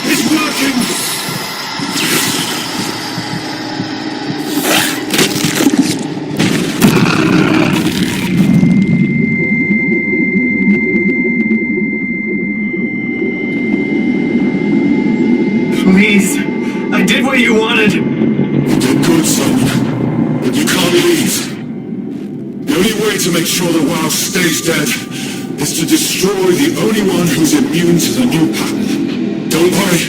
It's working!
Please, I did what you wanted.
You did good, Simon. But you can't leave. The only way to make sure the WoW stays dead is to destroy the only one who's immune to the new pattern. Don't worry.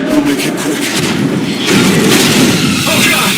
I'll make it quick.
Oh God!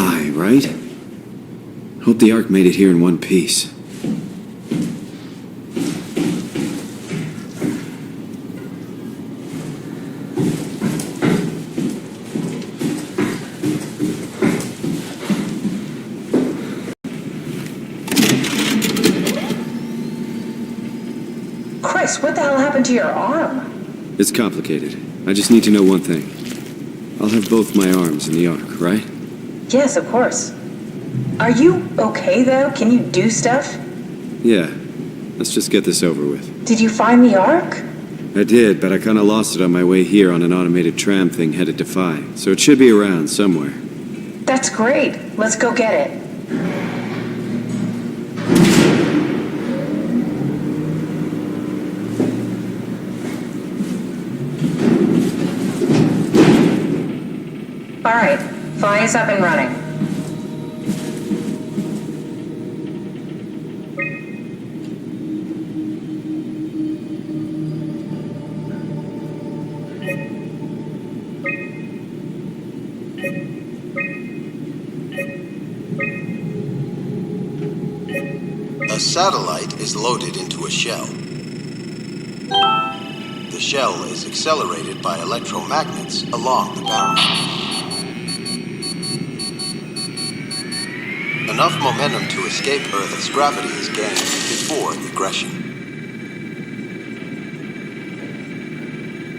high, right? Hope the Ark made it here in one piece.
Chris, what the hell happened to your arm?
It's complicated. I just need to know one thing. I'll have both my arms in the Ark, right?
Yes, of course. Are you okay, though? Can you do stuff?
Yeah. Let's just get this over with.
Did you find the Ark?
I did, but I kinda lost it on my way here on an automated tram thing headed to Phi. So it should be around somewhere.
That's great. Let's go get it. All right, Phi is up and running.
A satellite is loaded into a shell. The shell is accelerated by electromagnets along the barrel. Enough momentum to escape Earth's gravity is gained before egression.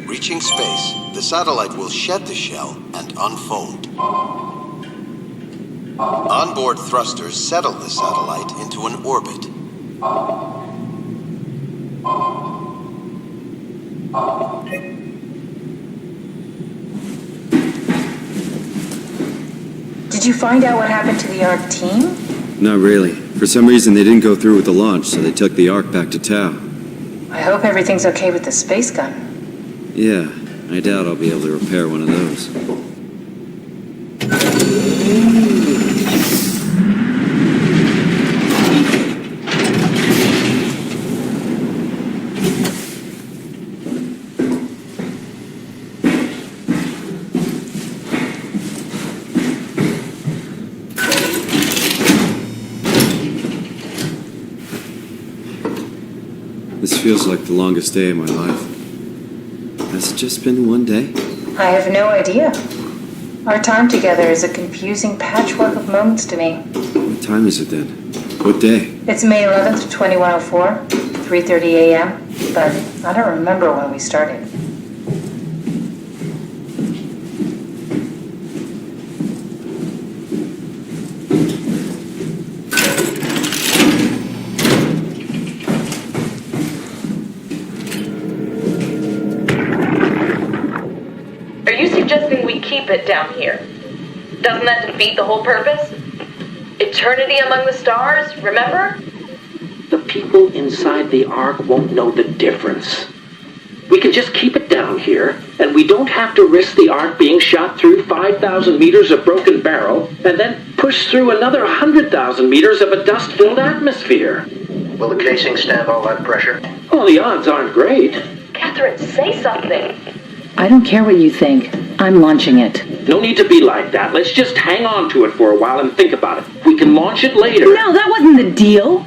Reaching space, the satellite will shed the shell and unfold. Onboard thrusters settle the satellite into an orbit.
Did you find out what happened to the Ark team?
Not really. For some reason, they didn't go through with the launch, so they took the Ark back to Tau.
I hope everything's okay with the space gun.
Yeah, I doubt I'll be able to repair one of those. This feels like the longest day of my life. Has it just been one day?
I have no idea. Our time together is a confusing patchwork of moments to me.
What time is it then? What day?
It's May 11th, 2104, 3:30 a.m., but I don't remember when we started.
Are you suggesting we keep it down here? Doesn't that defeat the whole purpose? Eternity among the stars, remember?
The people inside the Ark won't know the difference. We can just keep it down here, and we don't have to risk the Ark being shot through 5,000 meters of broken barrel, and then push through another 100,000 meters of a dust-filled atmosphere.
Will the casing stand all that pressure?
Well, the odds aren't great.
Catherine, say something.
I don't care what you think. I'm launching it.
No need to be like that. Let's just hang on to it for a while and think about it. We can launch it later.
No, that wasn't the deal.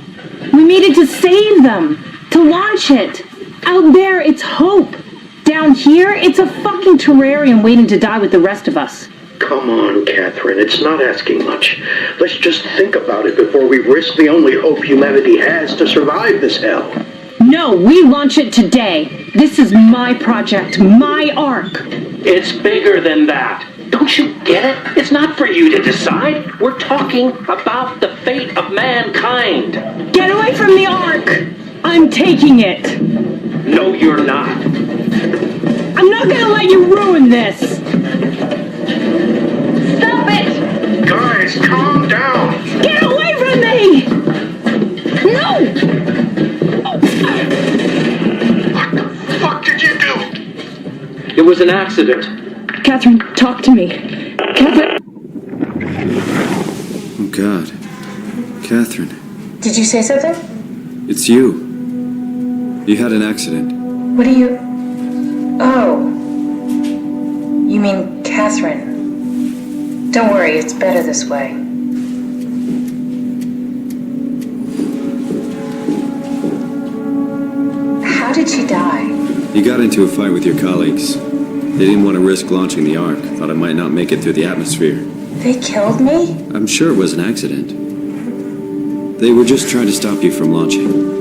We made it to save them. To launch it. Out there, it's hope. Down here, it's a fucking terrarium waiting to die with the rest of us.
Come on, Catherine. It's not asking much. Let's just think about it before we risk the only hope humanity has to survive this hell.
No, we launch it today. This is my project, my Ark.
It's bigger than that. Don't you get it? It's not for you to decide. We're talking about the fate of mankind.
Get away from the Ark! I'm taking it.
No, you're not.
I'm not gonna let you ruin this.
Stop it!
Guys, calm down!
Get away from me! No!
What the fuck did you do?
It was an accident.
Catherine, talk to me. Catherine.
Oh, God. Catherine.
Did you say something?
It's you. You had an accident.
What do you... Oh. You mean Catherine. Don't worry, it's better this way. How did she die?
You got into a fight with your colleagues. They didn't want to risk launching the Ark. Thought I might not make it through the atmosphere.
They killed me?
I'm sure it was an accident. They were just trying to stop you from launching.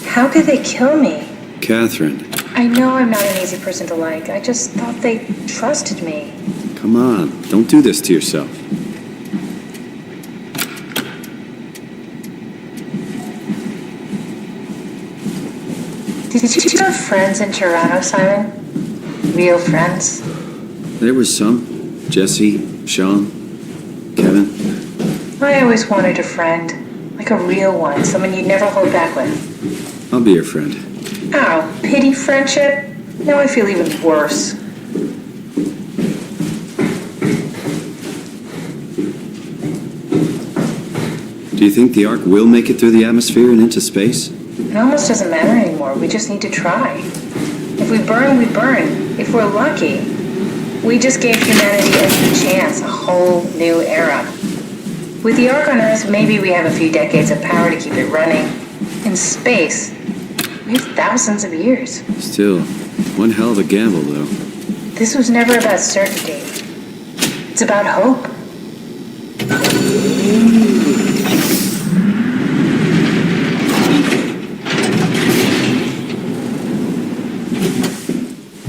How could they kill me?
Catherine,
I know I'm not an easy person to like. I just thought they trusted me.
come on. Don't do this to yourself.
Did you have friends in Toronto, Simon? Real friends?
There was some. Jesse, Sean, Kevin.
I always wanted a friend. Like a real one. Someone you'd never hold back with.
I'll be your friend.
Ow, pity friendship? Now I feel even worse.
Do you think the Ark will make it through the atmosphere and into space?
It almost doesn't matter anymore. We just need to try. If we burn, we burn. If we're lucky, we just gave humanity a new chance, a whole new era. With the Ark on Earth, maybe we have a few decades of power to keep it running. In space, we have thousands of years.
Still, one hell of a gamble, though.
This was never about certainty. It's about hope.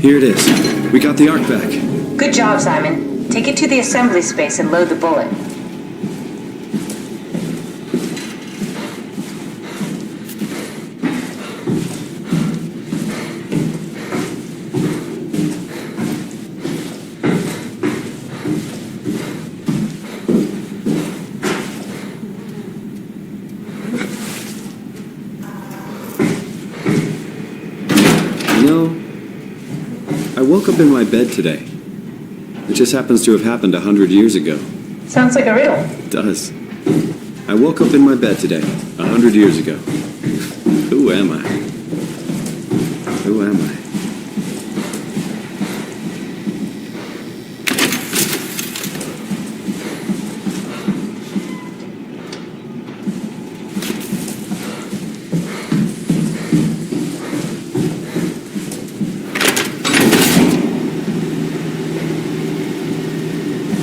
Here it is. We got the Ark back.
Good job, Simon. Take it to the assembly space and load the bullet.
I woke up in my bed today. It just happens to have happened 100 years ago.
Sounds like a riddle.
It does. I woke up in my bed today, 100 years ago. Who am I? Who am I?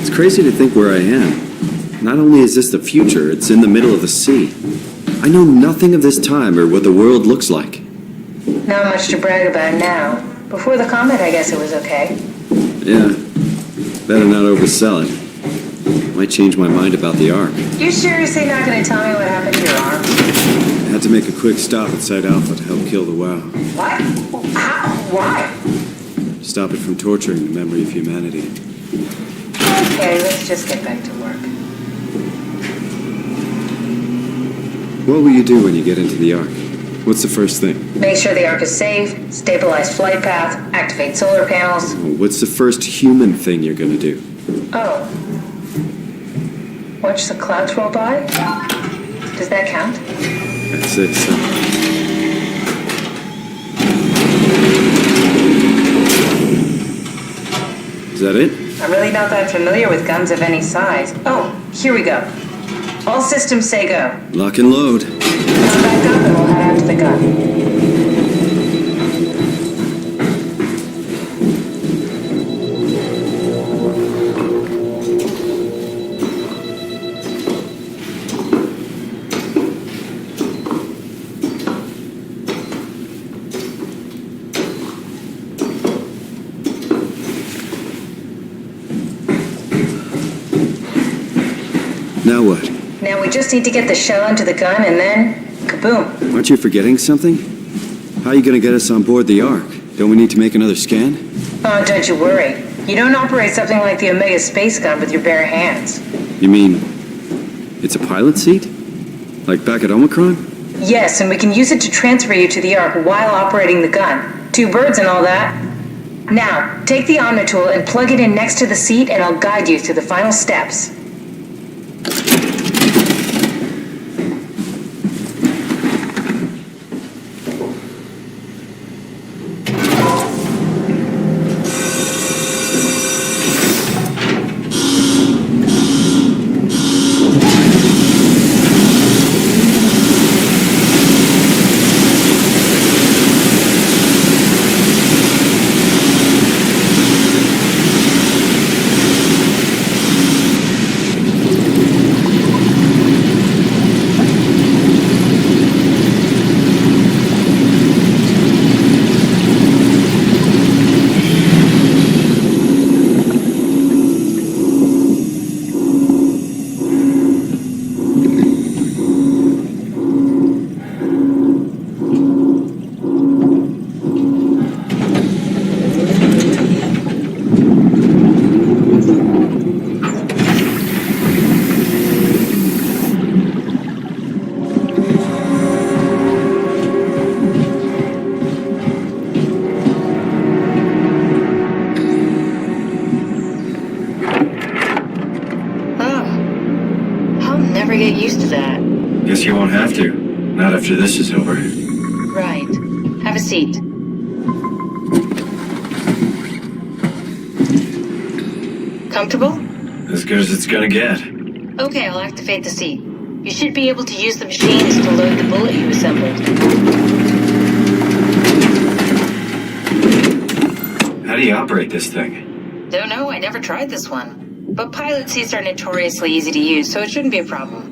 It's crazy to think where I am. Not only is this the future, it's in the middle of the sea. I know nothing of this time or what the world looks like.
Not much to brag about now. Before the comet, I guess it was okay.
Yeah, better not oversell it. Might change my mind about the Ark.
You seriously not gonna tell me what happened to your arm?
I had to make a quick stop at Site Alpha to help kill the WoW.
What? How? Why?
Stop it from torturing the memory of humanity.
Okay, let's just get back to work.
What will you do when you get into the Ark? What's the first thing?
Make sure the Ark is safe, stabilize flight path, activate solar panels.
What's the first human thing you're gonna do?
Oh. Watch the clouds roll by? Does that count?
I'd say so. Is that it?
I'm really not that familiar with guns of any size. Oh, here we go. All systems say go.
Lock and load.
Come back up and we'll head out to the gun.
Now what?
Now we just need to get the shell into the gun and then, kaboom.
Aren't you forgetting something? How are you gonna get us on board the Ark? Don't we need to make another scan?
Oh, don't you worry. You don't operate something like the Omega space gun with your bare hands.
You mean, it's a pilot seat? Like back at Omicron?
Yes, and we can use it to transfer you to the Ark while operating the gun. 2 birds and all that. Now, take the Omnitool and plug it in next to the seat, and I'll guide you through the final steps.
Get used to that.
Guess you won't have to. Not after this is over.
Right. Have a seat. Comfortable?
As good as it's gonna get.
Okay, I'll activate the seat. You should be able to use the machines to load the bullet you assembled.
How do you operate this thing?
Don't know, I never tried this one. But pilot seats are notoriously easy to use, so it shouldn't be a problem.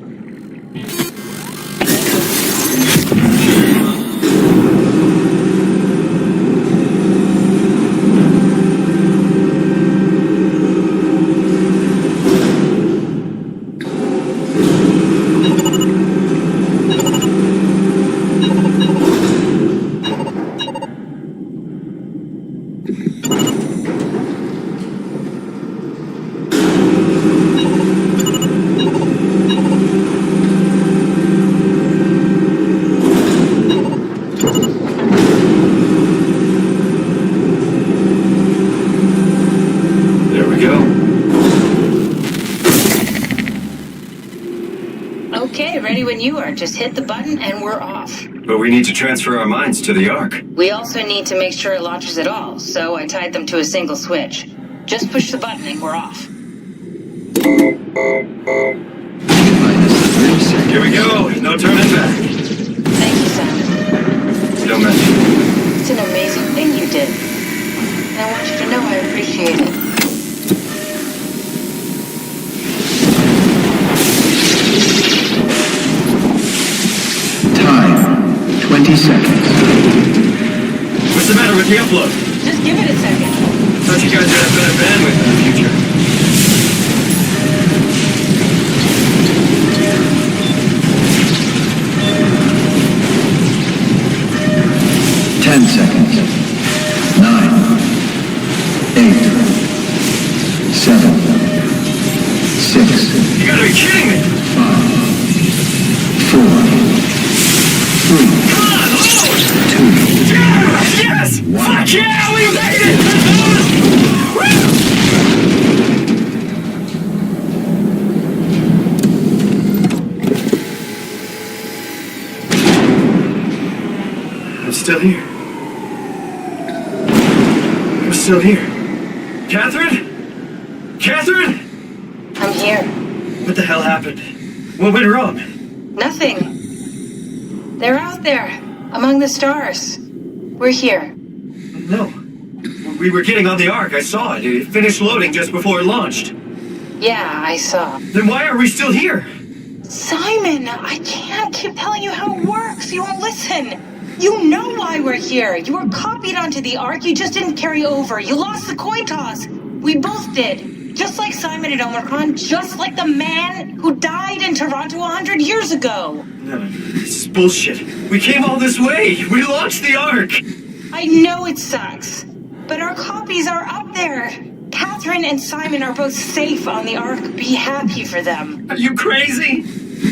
Ready when you are. Just hit the button and we're off.
But we need to transfer our minds to the Ark.
We also need to make sure it launches at all, so I tied them to a single switch. Just push the button and we're off.
Here we go. No turning back.
Thank you, Simon.
Don't mention it.
It's an amazing thing you did. And I want you to know I appreciate it.
Time, 20 seconds.
What's the matter with the upload?
Just give it a second.
Thought you guys would have better bandwidth in the future.
Ten seconds. 9, 8, 7, 6.
You gotta be kidding me!
5, 4, 3,
Come on, load!
2.
Yes! Fuck yeah, we made it! I'm still here. I'm still here. Catherine? Catherine?
I'm here.
What the hell happened? What went wrong?
Nothing. They're out there, among the stars. We're here.
No. We were getting on the Ark. I saw it. It finished loading just before it launched.
Yeah, I saw.
Then why are we still here?
Simon, I can't keep telling you how it works. You won't listen. You know why we're here. You were copied onto the Ark. You just didn't carry over. You lost the coin toss. We both did. Just like Simon and Omicron. Just like the man who died in Toronto 100 years ago.
No, this is bullshit. We came all this way. We launched the Ark.
I know it sucks, but our copies are up there. Catherine and Simon are both safe on the Ark. Be happy for them.
Are you crazy?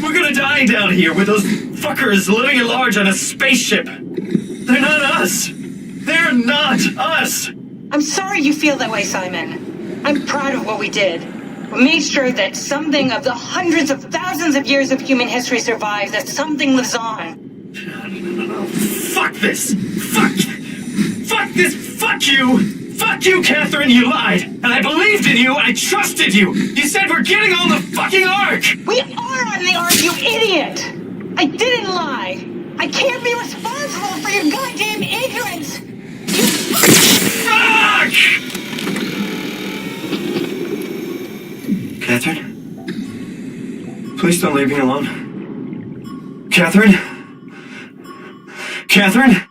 We're gonna die down here with those fuckers living at large on a spaceship. They're not us. They're not us.
I'm sorry you feel that way, Simon. I'm proud of what we did. We made sure that something of the hundreds of thousands of years of human history survives, that something lives on.
No. Fuck this! Fuck this! Fuck you! Fuck you, Catherine! You lied! And I believed in you! I trusted you! You said we're getting on the fucking Ark!
We are on the Ark, you idiot! I didn't lie! I can't be responsible for your goddamn ignorance!
Fuck! Catherine? Please don't leave me alone. Catherine? Catherine?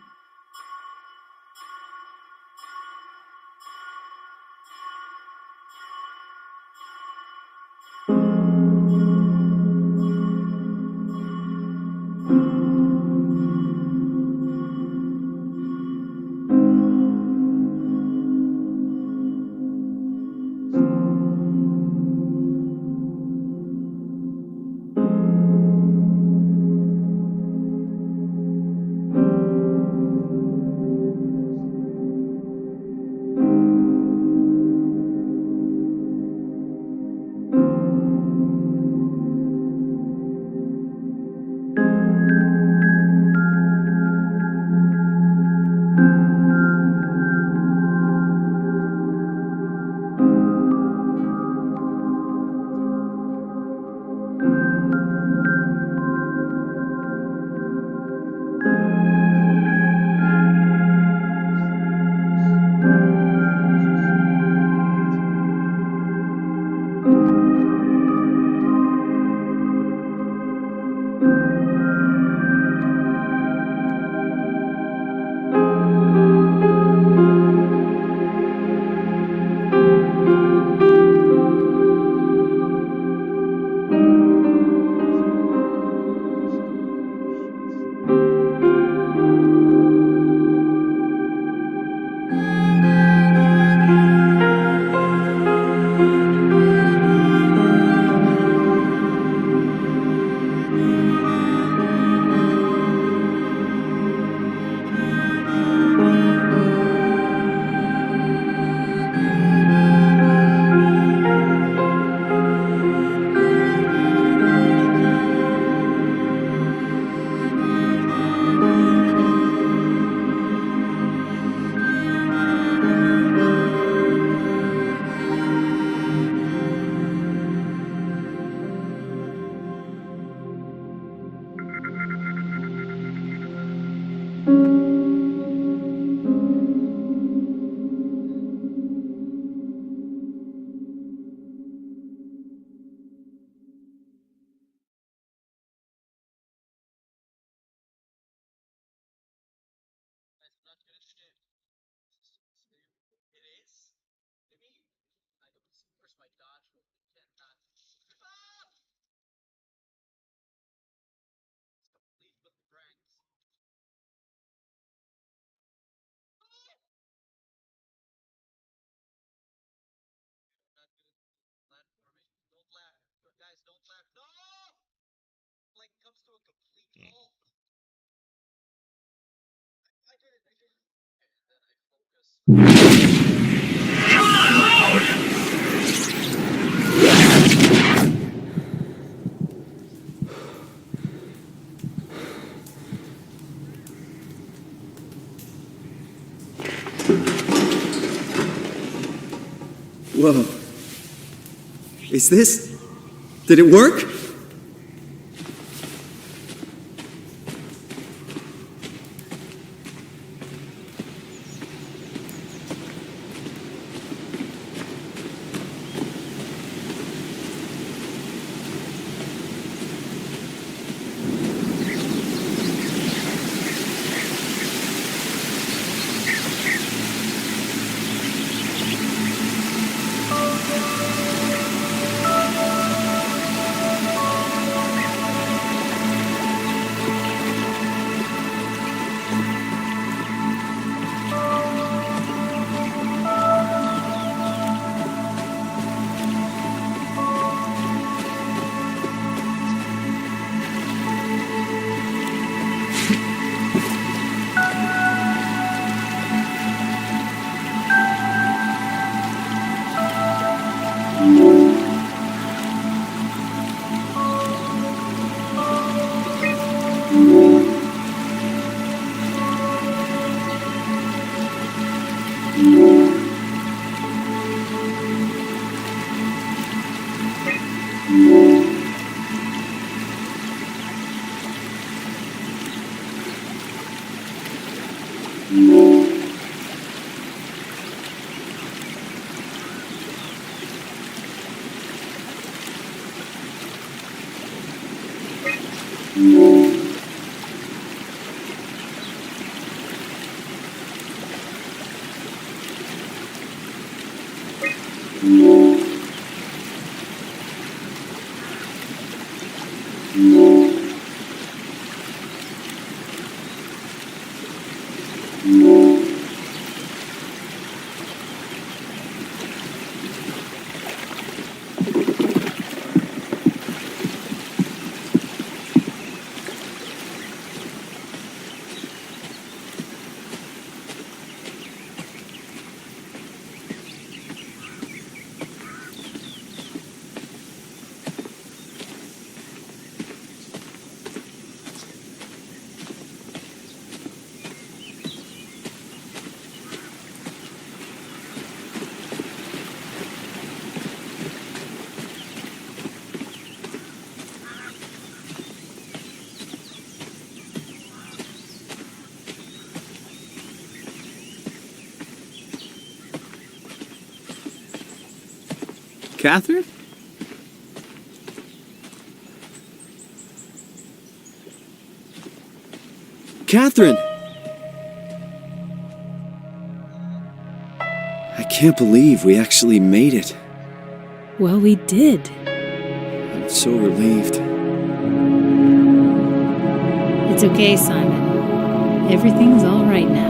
Whoa. Is this... Did it work? Catherine? Catherine! I can't believe we actually made it.
Well, we did.
I'm so relieved.
It's okay, Simon. Everything's all right now.